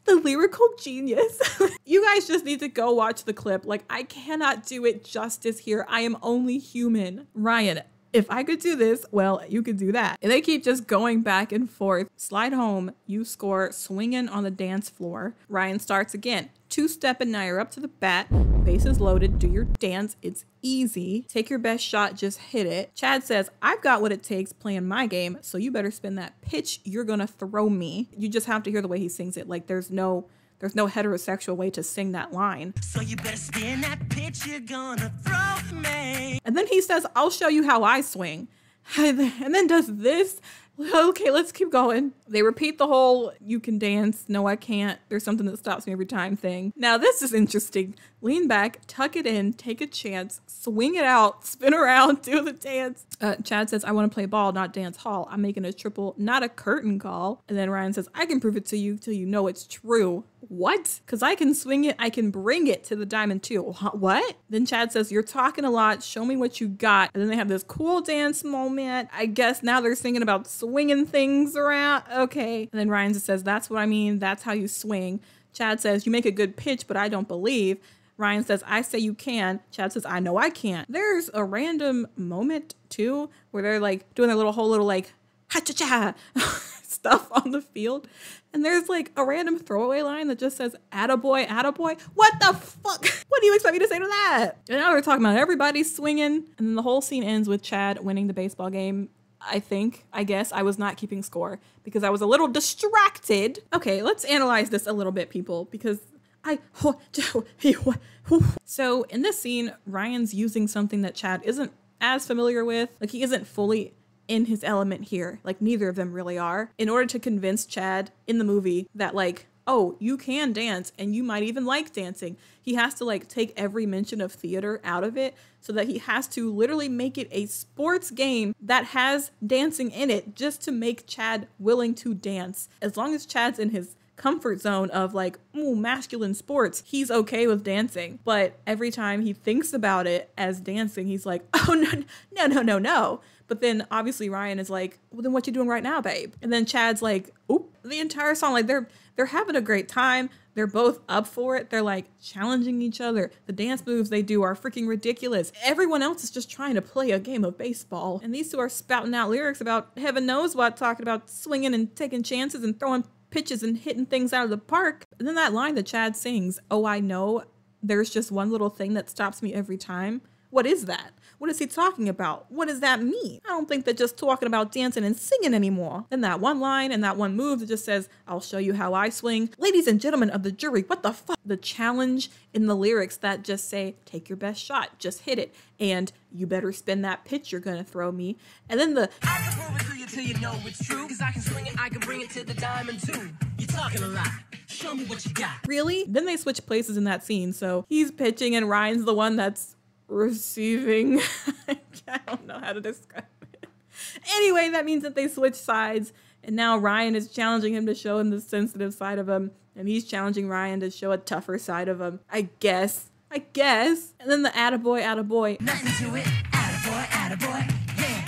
the lyrical genius. You guys just need to go watch the clip. Like, I cannot do it justice here. I am only human. Ryan, if I could do this, well, you could do that. And they keep just going back and forth. Slide home, you score, swinging on the dance floor. Ryan starts again. Two-stepping, now you're up to the bat. Bases loaded, do your dance. It's easy. Take your best shot, just hit it. Chad says, I've got what it takes playing my game, so you better spin that pitch you're gonna throw me. You just have to hear the way he sings it. Like, there's no heterosexual way to sing that line. So you better spin that pitch you're gonna throw me. And then he says, I'll show you how I swing. And then does this. Okay, let's keep going. They repeat the whole, you can dance, no I can't, there's something that stops me every time thing. Now this is interesting. Lean back, tuck it in, take a chance, swing it out, spin around, do the dance. Chad says, I want to play ball, not dance hall. I'm making a triple, not a curtain call. And then Ryan says, I can prove it to you till you know it's true. What? Because I can swing it, I can bring it to the diamond too. What? Then Chad says, you're talking a lot, show me what you got. And then they have this cool dance moment. I guess now they're singing about swinging things around. Okay. And then Ryan just says, that's what I mean. That's how you swing. Chad says, you make a good pitch, but I don't believe. Ryan says, I say you can. Chad says, I know I can't. There's a random moment too where they're like doing their whole little like ha-cha-cha stuff on the field. And there's like a random throwaway line that just says, attaboy, attaboy. What the fuck? What do you expect me to say to that? And now they're talking about everybody swinging. And then the whole scene ends with Chad winning the baseball game. I guess I was not keeping score because I was a little distracted. Okay, let's analyze this a little bit, people, because so in this scene, Ryan's using something that Chad isn't as familiar with. Like, he isn't fully in his element here. Like, neither of them really are. In order to convince Chad in the movie that, like, oh, you can dance and you might even like dancing, he has to like take every mention of theater out of it so that he has to literally make it a sports game that has dancing in it just to make Chad willing to dance. As long as Chad's in his comfort zone of like, ooh, masculine sports, he's okay with dancing. But every time he thinks about it as dancing, he's like, oh, no. But then obviously Ryan is like, well, then what you doing right now, babe? And then Chad's like, oop, the entire song, like they're having a great time. They're both up for it. They're like challenging each other. The dance moves they do are freaking ridiculous. Everyone else is just trying to play a game of baseball. And these two are spouting out lyrics about heaven knows what, talking about swinging and taking chances and throwing pitches and hitting things out of the park. And then that line that Chad sings, oh, I know, there's just one little thing that stops me every time. What is that? What is he talking about? What does that mean? I don't think they're just talking about dancing and singing anymore. Then that one line and that one move that just says, I'll show you how I swing. Ladies and gentlemen of the jury, what the fuck? The challenge in the lyrics that just say, take your best shot, just hit it. And you better spin that pitch you're gonna throw me. And then the I can prove it to you till you know it's true. Cause I can swing it, I can bring it to the diamond too. You're talking a lot. Show me what you got. Really? Then they switch places in that scene. So he's pitching and Ryan's the one that's receiving. I don't know how to describe it. Anyway, that means that they switch sides and now Ryan is challenging him to show him the sensitive side of him and he's challenging Ryan to show a tougher side of him. I guess. And then the attaboy. Nothing to it. Attaboy. Yeah.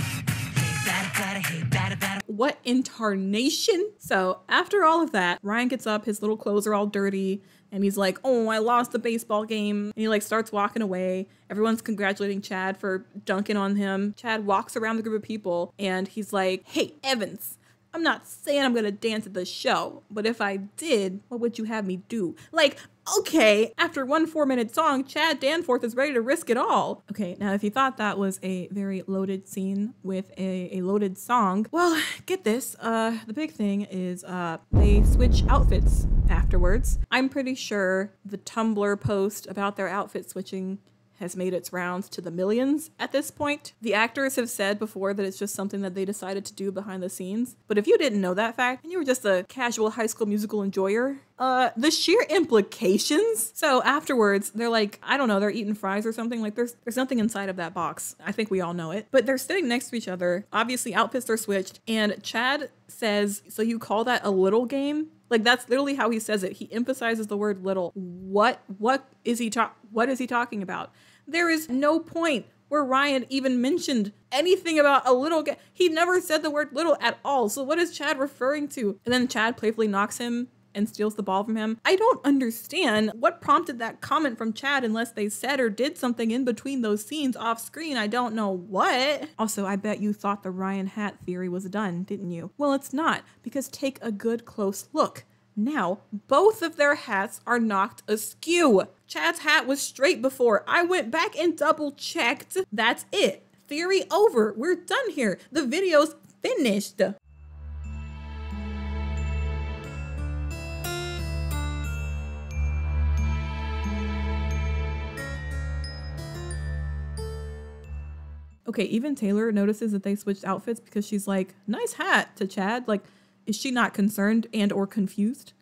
Hey, batter. What incarnation? So after all of that, Ryan gets up, his little clothes are all dirty. And he's like, oh, I lost the baseball game. And he like starts walking away. Everyone's congratulating Chad for dunking on him. Chad walks around the group of people and he's like, hey, Evans, I'm not saying I'm gonna dance at the show, but if I did, what would you have me do? Like, okay, after one 4-minute song, Chad Danforth is ready to risk it all. Okay, now if you thought that was a very loaded scene with a loaded song, well, get this, the big thing is they switch outfits afterwards. I'm pretty sure the Tumblr post about their outfit switching has made its rounds to the millions at this point. The actors have said before that it's just something that they decided to do behind the scenes. But if you didn't know that fact and you were just a casual High School Musical enjoyer, the sheer implications. So afterwards, they're like, I don't know, they're eating fries or something. Like there's nothing inside of that box. I think we all know it. But they're sitting next to each other. Obviously outfits are switched. And Chad says, so you call that a little game? Like that's literally how he says it. He emphasizes the word little. What is he talking about? There is no point where Ryan even mentioned anything about a little game. He never said the word little at all. So what is Chad referring to? And then Chad playfully knocks him and steals the ball from him. I don't understand what prompted that comment from Chad unless they said or did something in between those scenes off screen. I don't know what. Also, I bet you thought the Ryan hat theory was done, didn't you? Well, it's not, because take a good close look. Now, both of their hats are knocked askew. Chad's hat was straight before. I went back and double checked. That's it. Theory over. We're done here. The video's finished. Okay, even Taylor notices that they switched outfits because she's like, nice hat to Chad. Like, is she not concerned and or confused?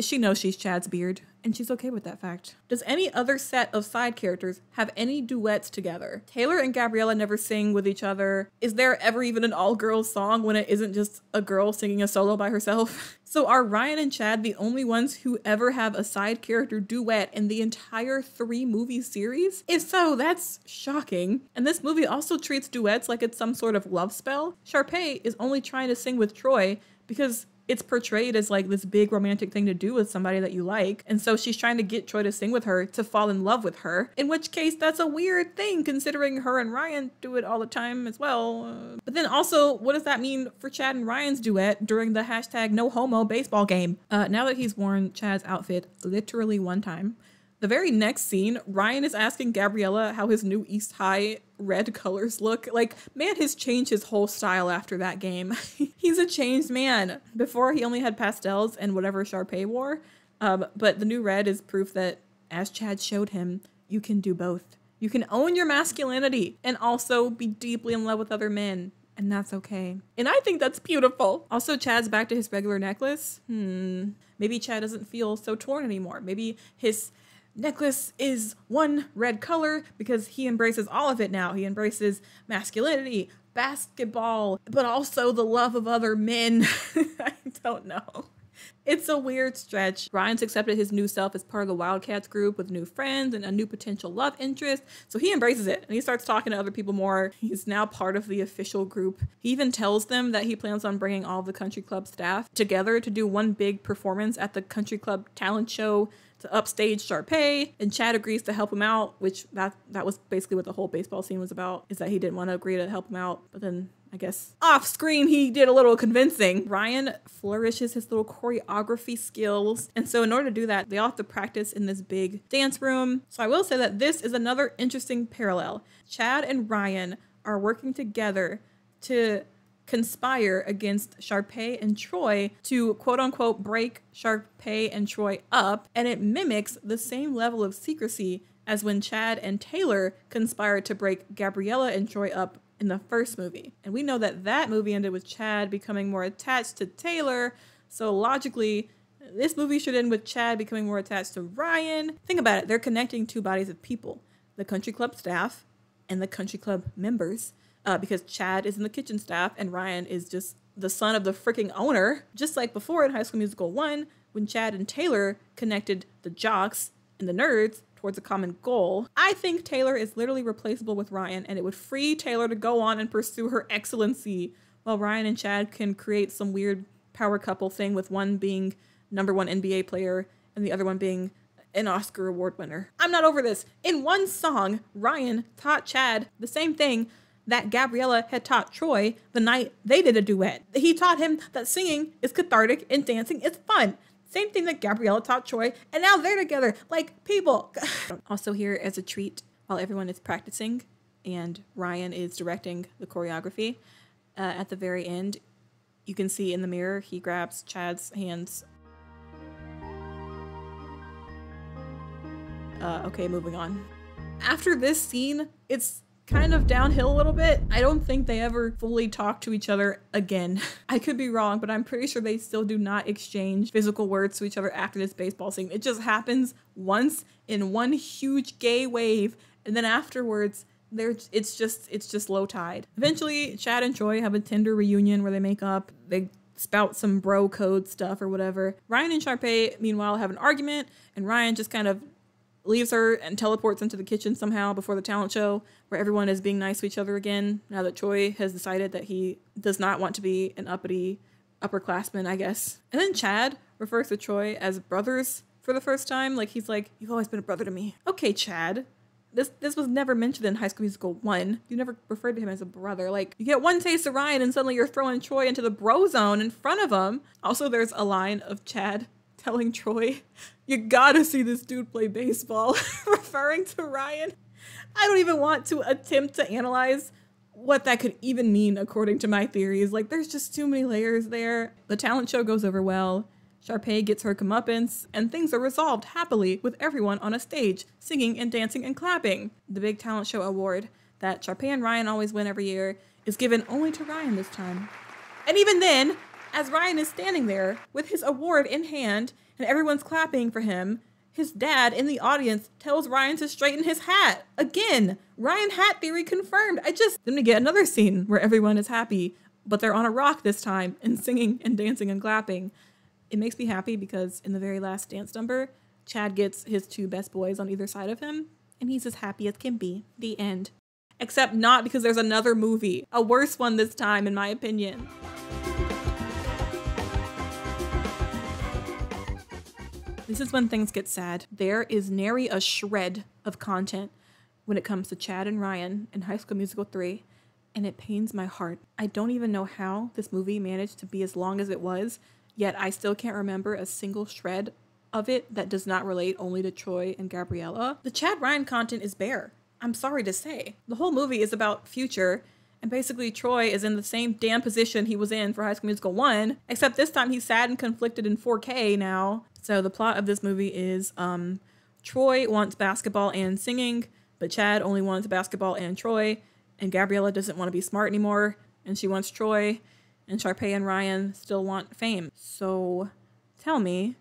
She knows she's Chad's beard, and she's okay with that fact. Does any other set of side characters have any duets together? Taylor and Gabriella never sing with each other. Is there ever even an all-girls song when it isn't just a girl singing a solo by herself? So are Ryan and Chad the only ones who ever have a side character duet in the entire 3-movie series? If so, that's shocking. And this movie also treats duets like it's some sort of love spell. Sharpay is only trying to sing with Troy because it's portrayed as like this big romantic thing to do with somebody that you like. And so she's trying to get Troy to sing with her to fall in love with her. In which case that's a weird thing considering her and Ryan do it all the time as well. But then also, what does that mean for Chad and Ryan's duet during the hashtag no homo baseball game? Now that he's worn Chad's outfit literally one time, the very next scene, Ryan is asking Gabriella how his new East High red colors look. Like, man has changed his whole style after that game. He's a changed man. Before, he only had pastels and whatever Sharpay wore. But the new red is proof that, as Chad showed him, you can do both. You can own your masculinity and also be deeply in love with other men. And that's okay. And I think that's beautiful. Also, Chad's back to his regular necklace. Maybe Chad doesn't feel so torn anymore. Maybe his necklace is one red color because he embraces all of it now. He embraces masculinity, basketball, but also the love of other men. I don't know. It's a weird stretch. Ryan's accepted his new self as part of the Wildcats group with new friends and a new potential love interest. So he embraces it and he starts talking to other people more. He's now part of the official group. He even tells them that he plans on bringing all of the country club staff together to do one big performance at the country club talent show to upstage Sharpay, and Chad agrees to help him out, which that was basically what the whole baseball scene was about, is that he didn't want to agree to help him out, but then I guess off screen he did a little convincing. Ryan flourishes his little choreography skills, and so in order to do that, they all have to practice in this big dance room. So I will say that this is another interesting parallel. Chad and Ryan are working together to conspire against Sharpay and Troy to quote unquote break Sharpay and Troy up, and it mimics the same level of secrecy as when Chad and Taylor conspired to break Gabriella and Troy up in the first movie. And we know that that movie ended with Chad becoming more attached to Taylor, so logically this movie should end with Chad becoming more attached to Ryan. Think about it, they're connecting two bodies of people, the country club staff and the country club members. Because Chad is in the kitchen staff and Ryan is just the son of the freaking owner. Just like before in High School Musical 1, when Chad and Taylor connected the jocks and the nerds towards a common goal. I think Taylor is literally replaceable with Ryan, and it would free Taylor to go on and pursue her excellency, while Ryan and Chad can create some weird power couple thing with one being #1 NBA player and the other one being an Oscar award winner. I'm not over this. In one song, Ryan taught Chad the same thing that Gabriella had taught Troy the night they did a duet. He taught him that singing is cathartic and dancing is fun. Same thing that Gabriella taught Troy, and now they're together like people. Also here as a treat, while everyone is practicing and Ryan is directing the choreography, at the very end, you can see in the mirror, he grabs Chad's hands. Okay, moving on. After this scene, it's kind of downhill a little bit. I don't think they ever fully talk to each other again. I could be wrong, but I'm pretty sure they still do not exchange physical words to each other after this baseball scene. It just happens once in one huge gay wave, and then afterwards, it's just low tide. Eventually, Chad and Troy have a Tinder reunion where they make up. They spout some bro code stuff or whatever. Ryan and Sharpay, meanwhile, have an argument, and Ryan just kind of leaves her and teleports into the kitchen somehow before the talent show, where everyone is being nice to each other again, now that Troy has decided that he does not want to be an uppity upperclassman, I guess. And then Chad refers to Troy as brothers for the first time. Like, he's like, "You've always been a brother to me." Okay, Chad. This was never mentioned in High School Musical 1. You never referred to him as a brother. Like, you get one taste of Ryan and suddenly you're throwing Troy into the bro zone in front of him. Also, there's a line of Chad telling Troy, "You gotta see this dude play baseball," referring to Ryan. I don't even want to attempt to analyze what that could even mean according to my theories. Like, there's just too many layers there. The talent show goes over well. Sharpay gets her comeuppance, and things are resolved happily with everyone on a stage, singing and dancing and clapping. The big talent show award that Sharpay and Ryan always win every year is given only to Ryan this time. And even then, as Ryan is standing there with his award in hand and everyone's clapping for him, his dad in the audience tells Ryan to straighten his hat. Again, Ryan hat theory confirmed. Then we get another scene where everyone is happy, but they're on a rock this time and singing and dancing and clapping. It makes me happy because in the very last dance number, Chad gets his two best boys on either side of him, and he's as happy as can be. The end. Except not, because there's another movie. A worse one this time, in my opinion. This is when things get sad. There is nary a shred of content when it comes to Chad and Ryan in High School Musical 3, and it pains my heart. I don't even know how this movie managed to be as long as it was, yet I still can't remember a single shred of it that does not relate only to Troy and Gabriella. The Chad Ryan content is bare. I'm sorry to say. The whole movie is about future, and basically Troy is in the same damn position he was in for High School Musical 1, except this time he's sad and conflicted in 4K now. So the plot of this movie is Troy wants basketball and singing, but Chad only wants basketball and Troy, and Gabriella doesn't want to be smart anymore, and she wants Troy, and Sharpay and Ryan still want fame. So tell me,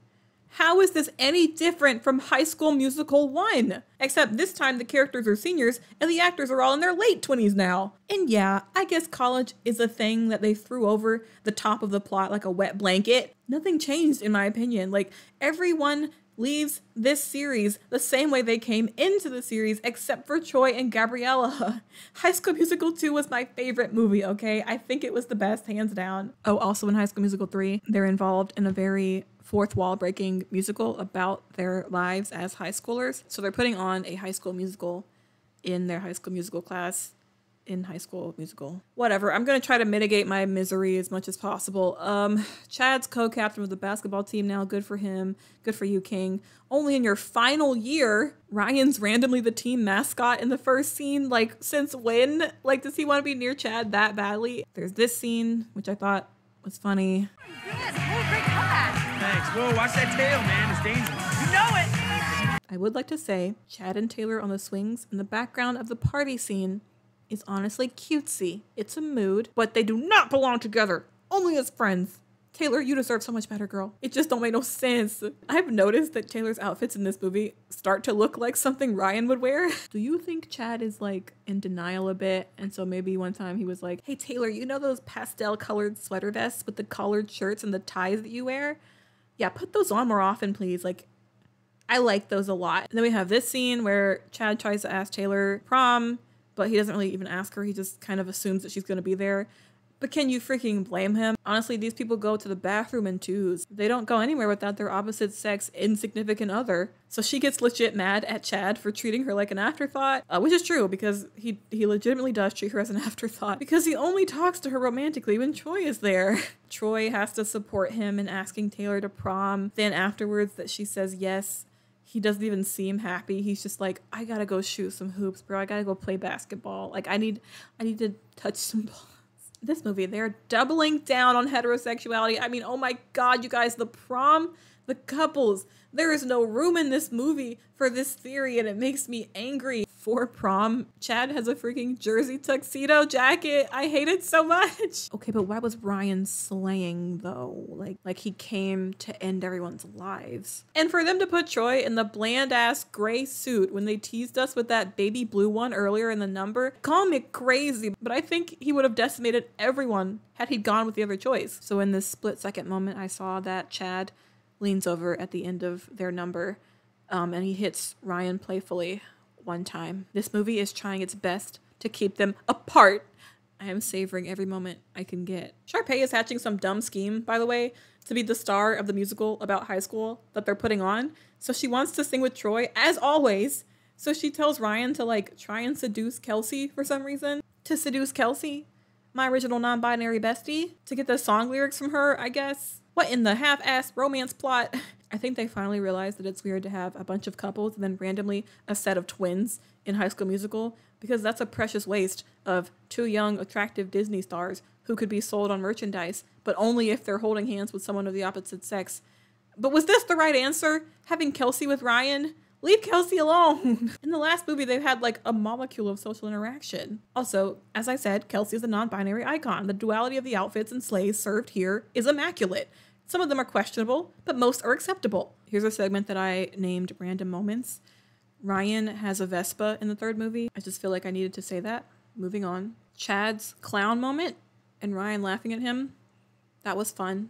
how is this any different from High School Musical 1? Except this time the characters are seniors and the actors are all in their late 20s now. And yeah, I guess college is a thing that they threw over the top of the plot like a wet blanket. Nothing changed in my opinion. Like, everyone leaves this series the same way they came into the series, except for Troy and Gabriella. High School Musical 2 was my favorite movie, okay? I think it was the best, hands down. Oh, also in High School Musical 3, they're involved in a very fourth wall breaking musical about their lives as high schoolers. So they're putting on a High School Musical in their High School Musical class in High School Musical. Whatever, I'm gonna try to mitigate my misery as much as possible. Chad's co-captain of the basketball team now, good for him. Good for you, King. Only in your final year, Ryan's randomly the team mascot in the first scene. Like, since when? Like, does he want to be near Chad that badly? There's this scene, which I thought was funny. Good, great comeback. Thanks. Whoa, watch that tail, man. It's dangerous. You know it. I would like to say Chad and Taylor on the swings in the background of the party scene is honestly cutesy. It's a mood, but they do not belong together, only as friends. Taylor, you deserve so much better, girl. It just don't make no sense. I've noticed that Taylor's outfits in this movie start to look like something Ryan would wear. Do you think Chad is like in denial a bit? And so maybe one time he was like, "Hey Taylor, you know those pastel colored sweater vests with the collared shirts and the ties that you wear? Yeah, put those on more often, please. Like, I like those a lot." And then we have this scene where Chad tries to ask Taylor prom, but he doesn't really even ask her. He just kind of assumes that she's going to be there. But can you freaking blame him? Honestly, these people go to the bathroom in twos. They don't go anywhere without their opposite sex insignificant other. So she gets legit mad at Chad for treating her like an afterthought, which is true because he legitimately does treat her as an afterthought because he only talks to her romantically when Troy is there. Troy has to support him in asking Taylor to prom. Then afterwards that she says yes, he doesn't even seem happy. He's just like, "I gotta go shoot some hoops, bro. I gotta go play basketball. Like, I need to touch some balls." This movie, they're doubling down on heterosexuality. I mean, oh my God, you guys, the prom, the couples. There is no room in this movie for this theory, and it makes me angry. for prom, Chad has a freaking jersey tuxedo jacket. I hate it so much. Okay, but why was Ryan slaying though? Like he came to end everyone's lives. And for them to put Troy in the bland ass gray suit when they teased us with that baby blue one earlier in the number, call me crazy, but I think he would have decimated everyone had he gone with the other choice. So in this split second moment, I saw that Chad leans over at the end of their number and he hits Ryan playfully one time. This movie is trying its best to keep them apart. I am savoring every moment I can get. Sharpay is hatching some dumb scheme, by the way, to be the star of the musical about high school that they're putting on. So she wants to sing with Troy, as always. So she tells Ryan to like try and seduce Kelsey for some reason. To seduce Kelsey, my original non-binary bestie, to get the song lyrics from her, I guess. What in the half-assed romance plot? I think they finally realized that it's weird to have a bunch of couples and then randomly a set of twins in High School Musical, because that's a precious waste of two young, attractive Disney stars who could be sold on merchandise, but only if they're holding hands with someone of the opposite sex. But was this the right answer? Having Kelsey with Ryan? Leave Kelsey alone. In the last movie, they've had like a molecule of social interaction. Also, as I said, Kelsey is a non-binary icon. The duality of the outfits and sleighs served here is immaculate. Some of them are questionable, but most are acceptable. Here's a segment that I named Random Moments. Ryan has a Vespa in the third movie. I just feel like I needed to say that. Moving on. Chad's clown moment and Ryan laughing at him. That was fun.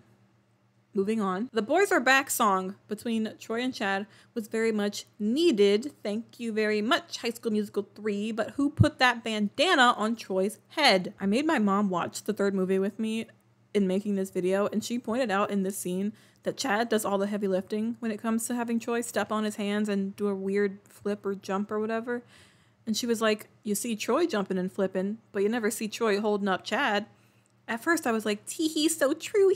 Moving on. The Boys Are Back song between Troy and Chad was very much needed. Thank you very much, High School Musical 3. But who put that bandana on Troy's head? I made my mom watch the third movie with me in making this video, and she pointed out in this scene that Chad does all the heavy lifting when it comes to having Troy step on his hands and do a weird flip or jump or whatever. And she was like, you see Troy jumping and flipping, but you never see Troy holding up Chad. At first I was like, tee-hee, so true.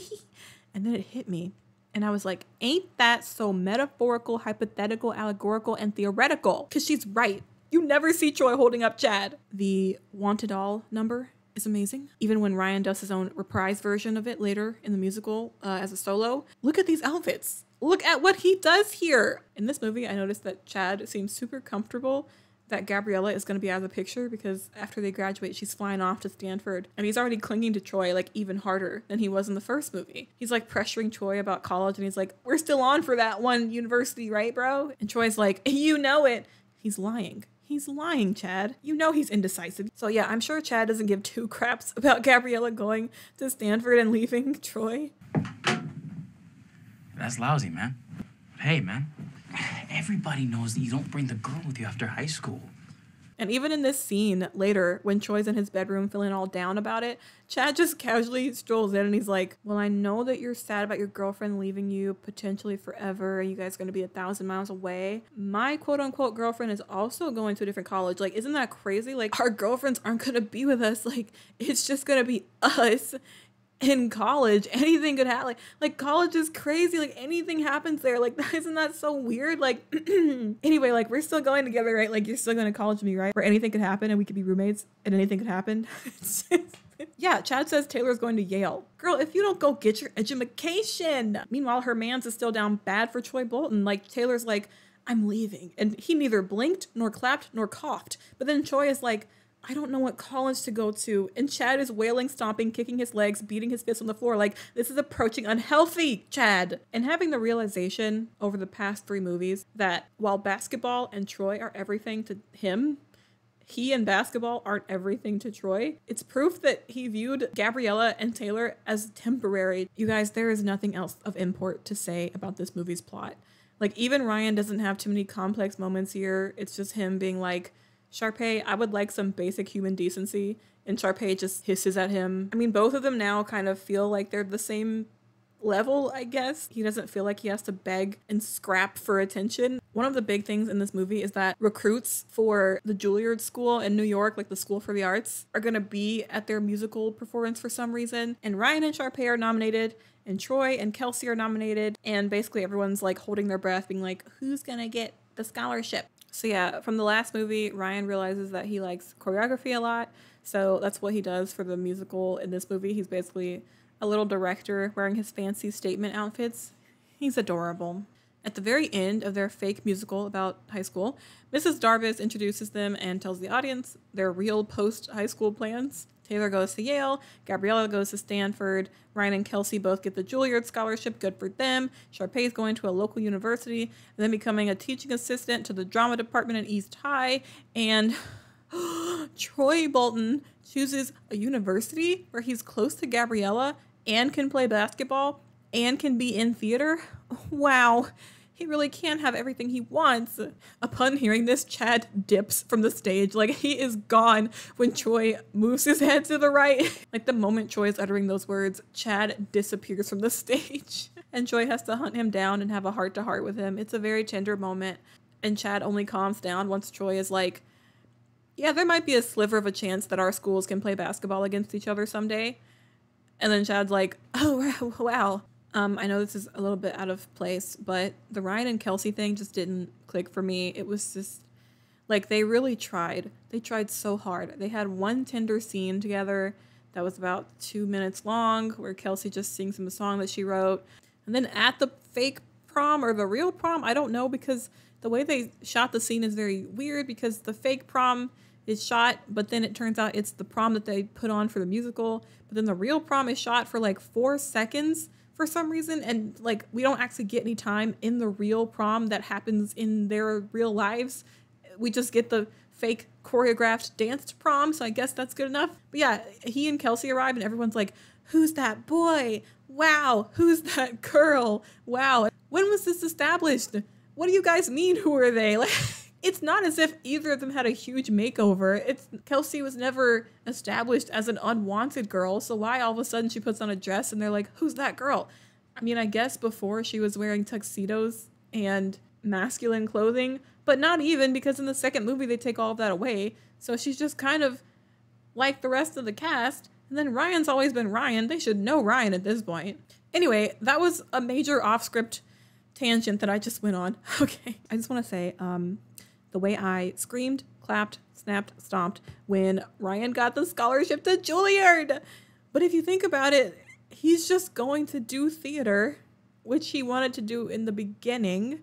And then it hit me. And I was like, ain't that so metaphorical, hypothetical, allegorical, and theoretical? Because she's right. You never see Troy holding up Chad. The Wanted All number is amazing. Even when Ryan does his own reprise version of it later in the musical as a solo. Look at these outfits. Look at what he does here. In this movie, I noticed that Chad seems super comfortable that Gabriella is going to be out of the picture, because after they graduate, she's flying off to Stanford. And he's already clinging to Troy like even harder than he was in the first movie. He's like pressuring Troy about college, and he's like, we're still on for that one university, right, bro? And Troy's like, you know it. He's lying. He's lying, Chad. You know he's indecisive. So yeah, I'm sure Chad doesn't give two craps about Gabriella going to Stanford and leaving Troy. That's lousy, man. Hey, man. Everybody knows that you don't bring the girl with you after high school. And even in this scene later, when Troy's in his bedroom feeling all down about it, Chad just casually strolls in and he's like, well, I know that you're sad about your girlfriend leaving you potentially forever and you guys are going to be 1,000 miles away. My quote unquote girlfriend is also going to a different college. Like, isn't that crazy? Like, our girlfriends aren't going to be with us. Like, it's just going to be us in college. Anything could happen. Like college is crazy. Like anything happens there. Like, isn't that so weird? Like, anyway, like we're still going together, right? Like you're still going to college with me, right? Where anything could happen and we could be roommates and anything could happen. Yeah, Chad says Taylor's going to Yale. Girl, if you don't go get your education. Meanwhile, her man's is still down bad for Troy Bolton. Like Taylor's like, I'm leaving. And he neither blinked nor clapped nor coughed. But then Troy is like, I don't know what college to go to. And Chad is wailing, stomping, kicking his legs, beating his fists on the floor like this is approaching unhealthy, Chad. And having the realization over the past 3 movies that while basketball and Troy are everything to him, he and basketball aren't everything to Troy. It's proof that he viewed Gabriella and Taylor as temporary. You guys, there is nothing else of import to say about this movie's plot. Like even Ryan doesn't have too many complex moments here. It's just him being like, Sharpay, I would like some basic human decency. And Sharpay just hisses at him. I mean, both of them now kind of feel like they're the same level, I guess. He doesn't feel like he has to beg and scrap for attention. One of the big things in this movie is that recruits for the Juilliard School in New York, like the School for the Arts, are going to be at their musical performance for some reason. And Ryan and Sharpay are nominated, and Troy and Kelsey are nominated. And basically everyone's like holding their breath, being like, who's going to get the scholarship? So yeah, from the last movie, Ryan realizes that he likes choreography a lot. So that's what he does for the musical in this movie. He's basically a little director wearing his fancy statement outfits. He's adorable. At the very end of their fake musical about high school, Mrs. Darvis introduces them and tells the audience their real post-high school plans. Taylor goes to Yale, Gabriella goes to Stanford, Ryan and Kelsey both get the Juilliard scholarship, good for them. Sharpay is going to a local university and then becoming a teaching assistant to the drama department at East High, and Troy Bolton chooses a university where he's close to Gabriella and can play basketball and can be in theater. Wow. He really can have everything he wants. Upon hearing this, Chad dips from the stage. Like, he is gone when Troy moves his head to the right. Like, the moment Troy is uttering those words, Chad disappears from the stage. And Troy has to hunt him down and have a heart-to-heart with him. It's a very tender moment. And Chad only calms down once Troy is like, yeah, there might be a sliver of a chance that our schools can play basketball against each other someday. And then Chad's like, oh, wow. I know this is a little bit out of place, but the Ryan and Kelsey thing just didn't click for me. It was just, like, they really tried. They tried so hard. They had one tender scene together that was about 2 minutes long, where Kelsey just sings him a song that she wrote. And then at the fake prom, or the real prom, I don't know, because the way they shot the scene is very weird, because the fake prom is shot, but then it turns out it's the prom that they put on for the musical. But then the real prom is shot for like 4 seconds for some reason, and like we don't actually get any time in the real prom that happens in their real lives. We just get the fake choreographed danced prom, so I guess that's good enough. But yeah, he and Kelsey arrive and everyone's like, who's that boy? Wow, who's that girl? Wow, when was this established? What do you guys mean, who are they? Like, it's not as if either of them had a huge makeover. Kelsey was never established as an unwanted girl, so why all of a sudden she puts on a dress and they're like, who's that girl? I mean, I guess before she was wearing tuxedos and masculine clothing, but not even, because in the second movie they take all of that away. So she's just kind of like the rest of the cast. And then Ryan's always been Ryan. They should know Ryan at this point. Anyway, that was a major off-script tangent that I just went on. Okay, I just want to say, the way I screamed, clapped, snapped, stomped when Ryan got the scholarship to Juilliard. But if you think about it, he's just going to do theater, which he wanted to do in the beginning.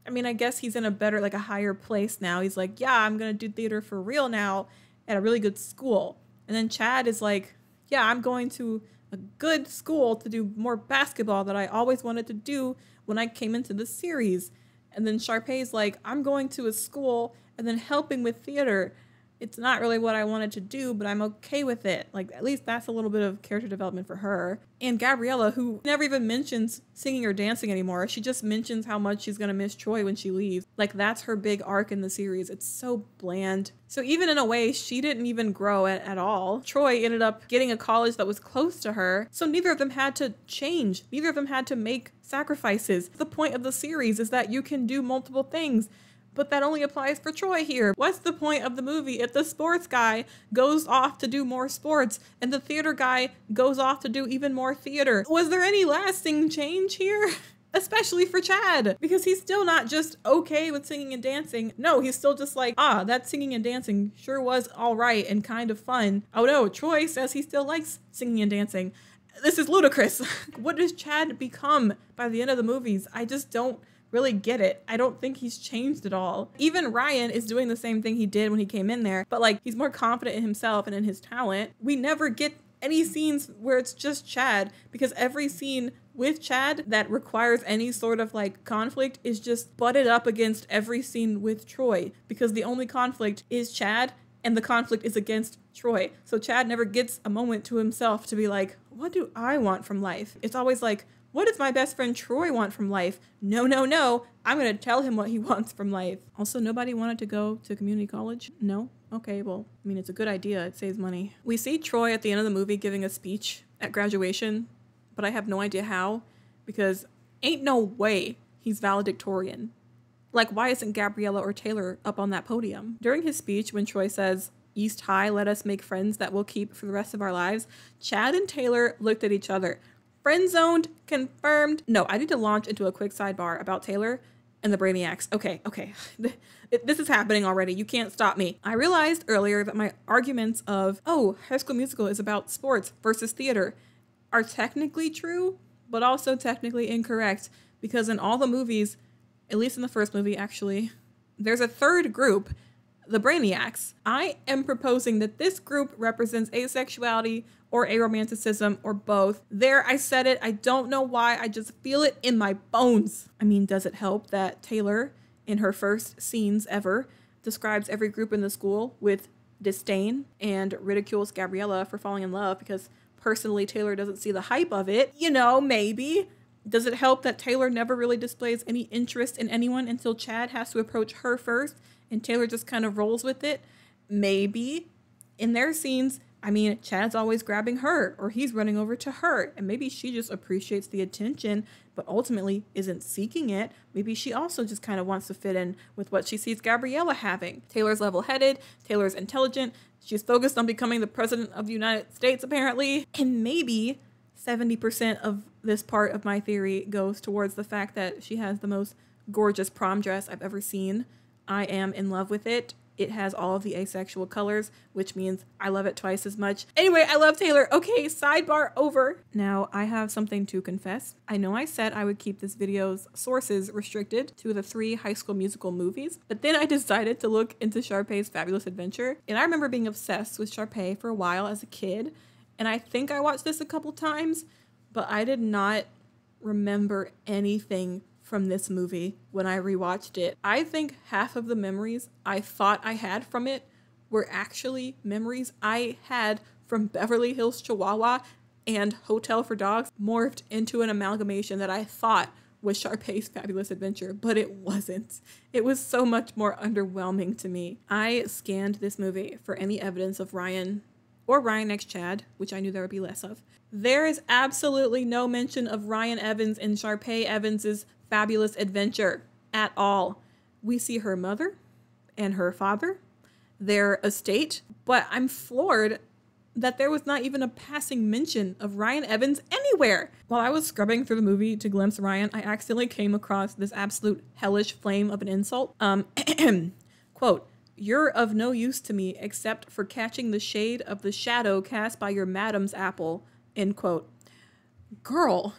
I mean, I guess he's in a higher place now. He's like, yeah, I'm going to do theater for real now at a really good school. And then Chad is like, yeah, I'm going to a good school to do more basketball that I always wanted to do when I came into the series. And then Sharpay's like, I'm going to a school and then helping with theater. It's not really what I wanted to do, but I'm okay with it. Like, at least that's a little bit of character development for her. And Gabriella, who never even mentions singing or dancing anymore. She just mentions how much she's going to miss Troy when she leaves. Like, that's her big arc in the series. It's so bland. So even in a way, she didn't even grow at all. Troy ended up getting a college that was close to her. So neither of them had to change. Neither of them had to make sacrifices. The point of the series is that you can do multiple things. But that only applies for Troy here. What's the point of the movie if the sports guy goes off to do more sports and the theater guy goes off to do even more theater? Was there any lasting change here? Especially for Chad, because he's still not just okay with singing and dancing. No, he's still just like, that singing and dancing sure was all right and kind of fun. Oh no, Troy says he still likes singing and dancing. This is ludicrous. What does Chad become by the end of the movies? I just don't really get it. I don't think he's changed at all. Even Ryan is doing the same thing he did when he came in there, but like, he's more confident in himself and in his talent. We never get any scenes where it's just Chad, because every scene with Chad that requires any sort of like conflict is just butted up against every scene with Troy, because the only conflict is Chad and the conflict is against Troy. So Chad never gets a moment to himself to be like, what do I want from life? It's always like, what does my best friend Troy want from life? No, no, no. I'm going to tell him what he wants from life. Also, nobody wanted to go to community college? No? Okay, well, I mean, it's a good idea. It saves money. We see Troy at the end of the movie giving a speech at graduation, but I have no idea how, because ain't no way he's valedictorian. Like, why isn't Gabriella or Taylor up on that podium? During his speech, when Troy says, East High, let us make friends that we'll keep for the rest of our lives, Chad and Taylor looked at each other. Friend zoned, confirmed. No, I need to launch into a quick sidebar about Taylor and the Brainiacs. Okay. This is happening already. You can't stop me. I realized earlier that my arguments of, High School Musical is about sports versus theater are technically true, but also technically incorrect, because in all the movies, at least in the first movie actually, there's a third group, the Brainiacs. I am proposing that this group represents asexuality or aromanticism or both. There, I said it. I don't know why. I just feel it in my bones. I mean, does it help that Taylor, in her first scenes ever, describes every group in the school with disdain and ridicules Gabriella for falling in love because personally Taylor doesn't see the hype of it? You know, maybe. Does it help that Taylor never really displays any interest in anyone until Chad has to approach her first and Taylor just kind of rolls with it? Maybe. In their scenes, I mean, Chad's always grabbing her or he's running over to her, and maybe she just appreciates the attention but ultimately isn't seeking it. Maybe she also just kind of wants to fit in with what she sees Gabriella having. Taylor's level-headed, Taylor's intelligent, she's focused on becoming the president of the United States apparently, and maybe 70% of this part of my theory goes towards the fact that she has the most gorgeous prom dress I've ever seen. I am in love with it. It has all of the asexual colors, which means I love it twice as much. Anyway, I love Taylor. Okay, sidebar over. Now, I have something to confess. I know I said I would keep this video's sources restricted to the 3 High School Musical movies, but then I decided to look into Sharpay's Fabulous Adventure, and I remember being obsessed with Sharpay for a while as a kid, and I think I watched this a couple times, but I did not remember anything from this movie when I rewatched it. I think half of the memories I thought I had from it were actually memories I had from Beverly Hills Chihuahua and Hotel for Dogs morphed into an amalgamation that I thought was Sharpay's Fabulous Adventure, but it wasn't. It was so much more underwhelming to me. I scanned this movie for any evidence of Ryan or Ryan X Chad, which I knew there would be less of. There is absolutely no mention of Ryan Evans in Sharpay Evans's Fabulous Adventure at all. We see her mother and her father, their estate, but I'm floored that there was not even a passing mention of Ryan Evans anywhere. While I was scrubbing through the movie to glimpse Ryan, I accidentally came across this absolute hellish flame of an insult. Quote, "You're of no use to me except for catching the shade of the shadow cast by your madam's apple," end quote. Girl,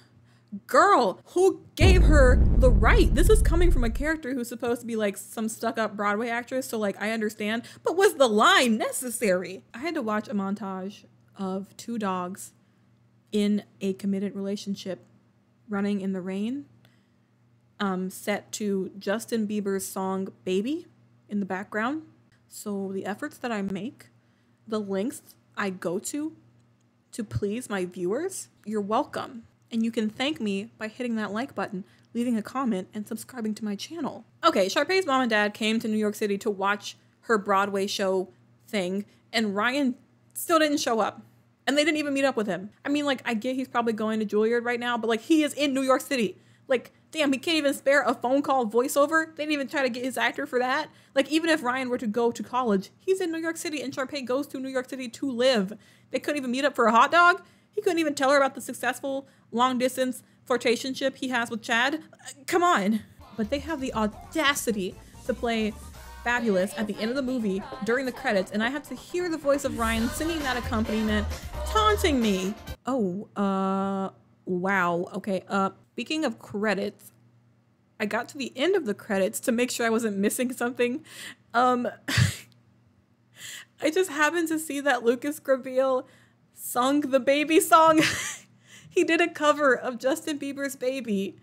who gave her the right? This is coming from a character who's supposed to be like some stuck-up Broadway actress, so like I understand, but was the line necessary? I had to watch a montage of 2 dogs in a committed relationship running in the rain, set to Justin Bieber's song Baby in the background. So the efforts that I make, the lengths I go to please my viewers, you're welcome. And you can thank me by hitting that like button, leaving a comment, and subscribing to my channel. Okay, Sharpay's mom and dad came to New York City to watch her Broadway show thing, and Ryan still didn't show up. And they didn't even meet up with him. I mean, like, I get he's probably going to Juilliard right now, but like, he is in New York City. Like, damn, he can't even spare a phone call voiceover. They didn't even try to get his actor for that. Like, even if Ryan were to go to college, he's in New York City, and Sharpay goes to New York City to live. They couldn't even meet up for a hot dog. He couldn't even tell her about the successful long-distance flirtationship he has with Chad. Come on. But they have the audacity to play Fabulous at the end of the movie during the credits, and I have to hear the voice of Ryan singing that accompaniment, taunting me. Oh, wow. Okay, speaking of credits, I got to the end of the credits to make sure I wasn't missing something. I just happened to see that Lucas Grabeel sung the Baby song. He did a cover of Justin Bieber's Baby.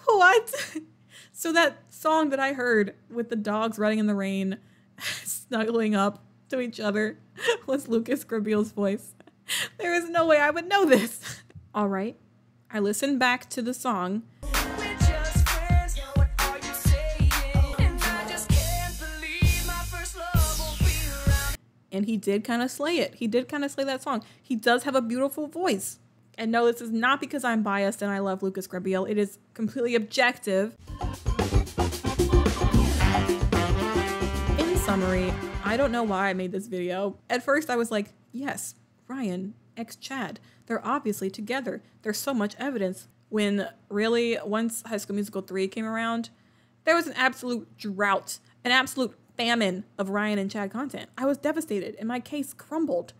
What? So that song that I heard with the dogs running in the rain, snuggling up to each other, was Lucas Grabeel's voice. There is no way I would know this. All right, I listened back to the song. And he did kind of slay it. He did kind of slay that song. He does have a beautiful voice. And no, this is not because I'm biased and I love Lucas Grabeel. It is completely objective. In summary, I don't know why I made this video. At first I was like, yes, Ryan X Chad. They're obviously together. There's so much evidence. When really, once High School Musical 3 came around, there was an absolute drought, an absolute famine of Ryan and Chad content. I was devastated and my case crumbled.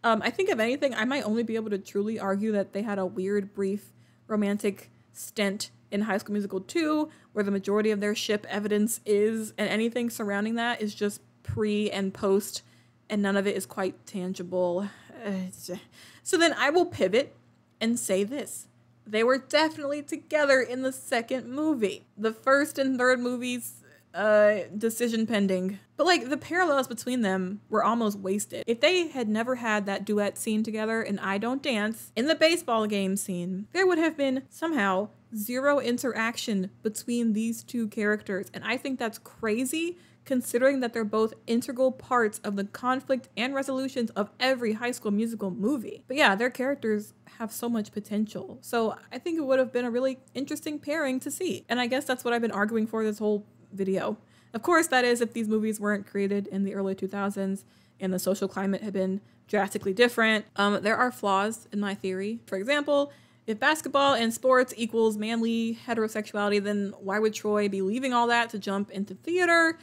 I think if anything, I might only be able to truly argue that they had a weird, brief, romantic stint in High School Musical 2, where the majority of their ship evidence is, and anything surrounding that is just pre and post, and none of it is quite tangible. So then I will pivot and say this. They were definitely together in the second movie. The first and third movies, decision pending. But like the parallels between them were almost wasted. If they had never had that duet scene together in I Don't Dance, in the baseball game scene, there would have been somehow zero interaction between these two characters. And I think that's crazy, considering that they're both integral parts of the conflict and resolutions of every High School Musical movie. But yeah, their characters have so much potential. So I think it would have been a really interesting pairing to see. And I guess that's what I've been arguing for this whole video. Of course, that is if these movies weren't created in the early 2000s and the social climate had been drastically different. There are flaws in my theory. For example, if basketball and sports equals manly heterosexuality, then why would Troy be leaving all that to jump into theater,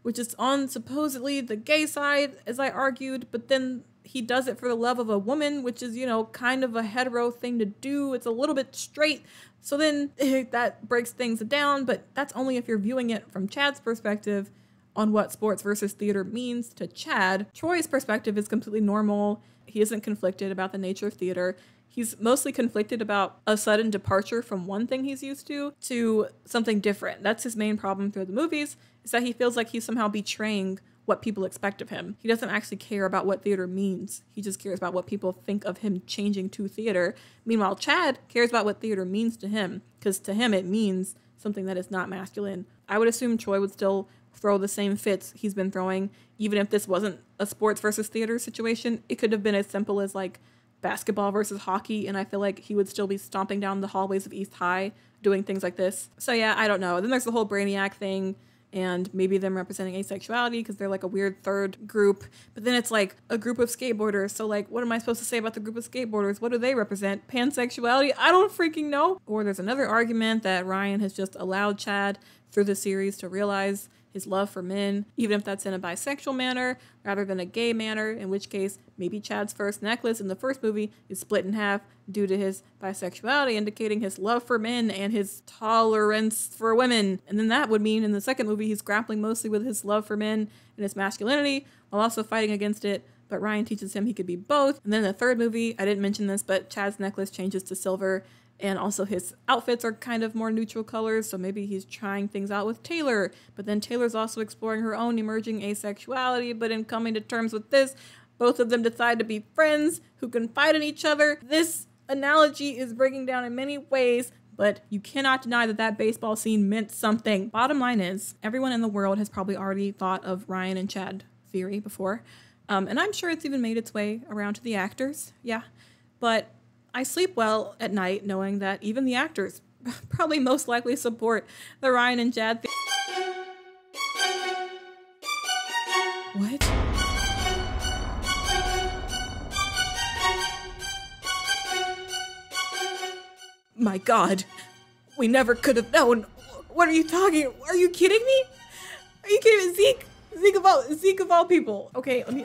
which is on supposedly the gay side, as I argued, but then he does it for the love of a woman, which is, you know, kind of a hetero thing to do. It's a little bit straight. So then that breaks things down, but that's only if you're viewing it from Chad's perspective on what sports versus theater means to Chad. Troy's perspective is completely normal. He isn't conflicted about the nature of theater. He's mostly conflicted about a sudden departure from one thing he's used to something different. That's his main problem through the movies, is that he feels like he's somehow betraying what people expect of him. He doesn't actually care about what theater means. He just cares about what people think of him changing to theater. Meanwhile, Chad cares about what theater means to him, because to him it means something that is not masculine. I would assume Troy would still throw the same fits he's been throwing, even if this wasn't a sports versus theater situation. It could have been as simple as like basketball versus hockey, and I feel like he would still be stomping down the hallways of East High doing things like this. So yeah, I don't know. Then there's the whole Brainiac thing, and maybe them representing asexuality because they're like a weird third group. But then it's like a group of skateboarders. So like, what am I supposed to say about the group of skateboarders? What do they represent? Pansexuality? I don't freaking know. Or there's another argument that Ryan has just allowed Chad through the series to realize his love for men, even if that's in a bisexual manner rather than a gay manner, in which case maybe Chad's first necklace in the first movie is split in half due to his bisexuality, indicating his love for men and his tolerance for women. And then that would mean in the second movie he's grappling mostly with his love for men and his masculinity while also fighting against it, but Ryan teaches him he could be both. And then in the third movie, I didn't mention this, but Chad's necklace changes to silver, and also his outfits are kind of more neutral colors, so maybe he's trying things out with Taylor. But then Taylor's also exploring her own emerging asexuality, but in coming to terms with this, both of them decide to be friends who confide in each other. This analogy is breaking down in many ways, but you cannot deny that that baseball scene meant something. Bottom line is, everyone in the world has probably already thought of Ryan and Chad theory before, and I'm sure it's even made its way around to the actors, yeah. But I sleep well at night knowing that even the actors probably most likely support the Ryan and Chad What? My God, we never could have known. What are you talking? Are you kidding me? Are you kidding me? Zeke of all people. Okay, I'm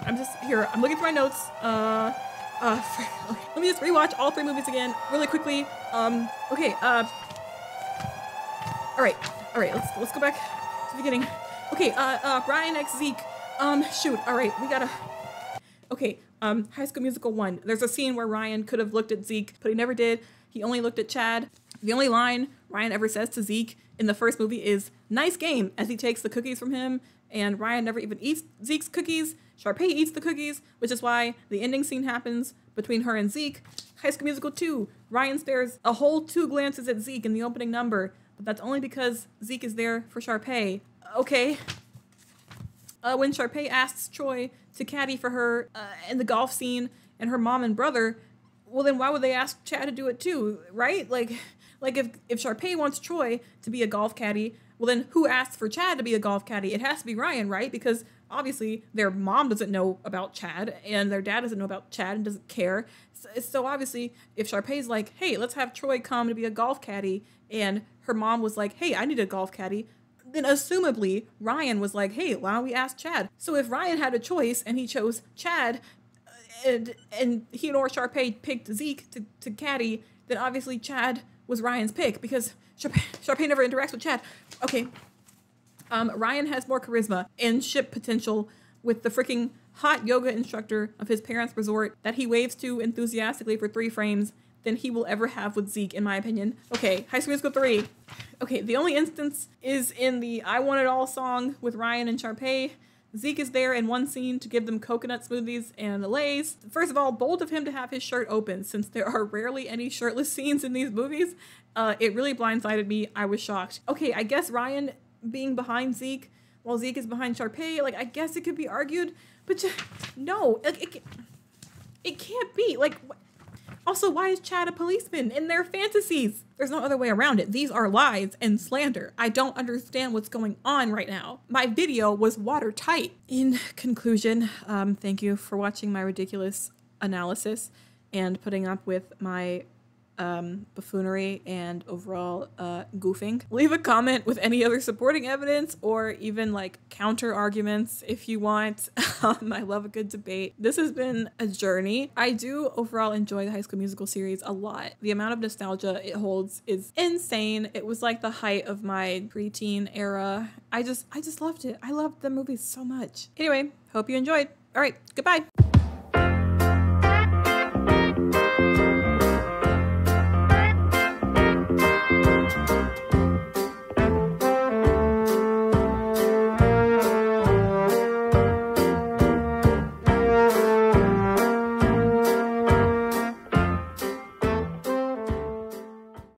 looking through my notes. Let me just rewatch all three movies again really quickly. Okay, all right, let's go back to the beginning. Okay, Ryan x Zeke. Shoot, all right, we gotta. Okay, High School Musical 1. There's a scene where Ryan could have looked at Zeke, but he never did. He only looked at Chad. The only line Ryan ever says to Zeke in the first movie is "nice game" as he takes the cookies from him, and Ryan never even eats Zeke's cookies. Sharpay eats the cookies, which is why the ending scene happens between her and Zeke. High School Musical 2, Ryan spares a whole 2 glances at Zeke in the opening number, but that's only because Zeke is there for Sharpay. Okay. When Sharpay asks Troy to caddy for her in the golf scene and her mom and brother, well then why would they ask Chad to do it too, right? Like if Sharpay wants Troy to be a golf caddy, well then who asked for Chad to be a golf caddy? It has to be Ryan, right? Because obviously their mom doesn't know about Chad and their dad doesn't know about Chad and doesn't care. So obviously if Sharpay's like, hey, let's have Troy come to be a golf caddy, and her mom was like, hey, I need a golf caddy, then assumably Ryan was like, hey, why don't we ask Chad? So if Ryan had a choice and he chose Chad, and he nor Sharpay picked Zeke to caddy, then obviously Chad was Ryan's pick because Sharpay never interacts with Chad. Okay. Ryan has more charisma and ship potential with the freaking hot yoga instructor of his parents' resort that he waves to enthusiastically for 3 frames than he will ever have with Zeke, in my opinion. Okay, High School Musical 3. Okay, the only instance is in the I Want It All song with Ryan and Sharpay. Zeke is there in one scene to give them coconut smoothies and Lay's. First of all, bold of him to have his shirt open since there are rarely any shirtless scenes in these movies. It really blindsided me. I was shocked. Okay, I guess Ryan being behind Zeke while Zeke is behind Sharpay, like, I guess it could be argued, but no, like, it can't be. Like, also, why is Chad a policeman in their fantasies? There's no other way around it. These are lies and slander. I don't understand what's going on right now. My video was watertight. In conclusion, thank you for watching my ridiculous analysis and putting up with my buffoonery and overall goofing. Leave a comment with any other supporting evidence or even like counter arguments if you want. I love a good debate. This has been a journey. I do overall enjoy the High School Musical series a lot. The amount of nostalgia it holds is insane. It was like the height of my preteen era. I just loved it. I loved the movies so much. Anyway, hope you enjoyed. All right, goodbye.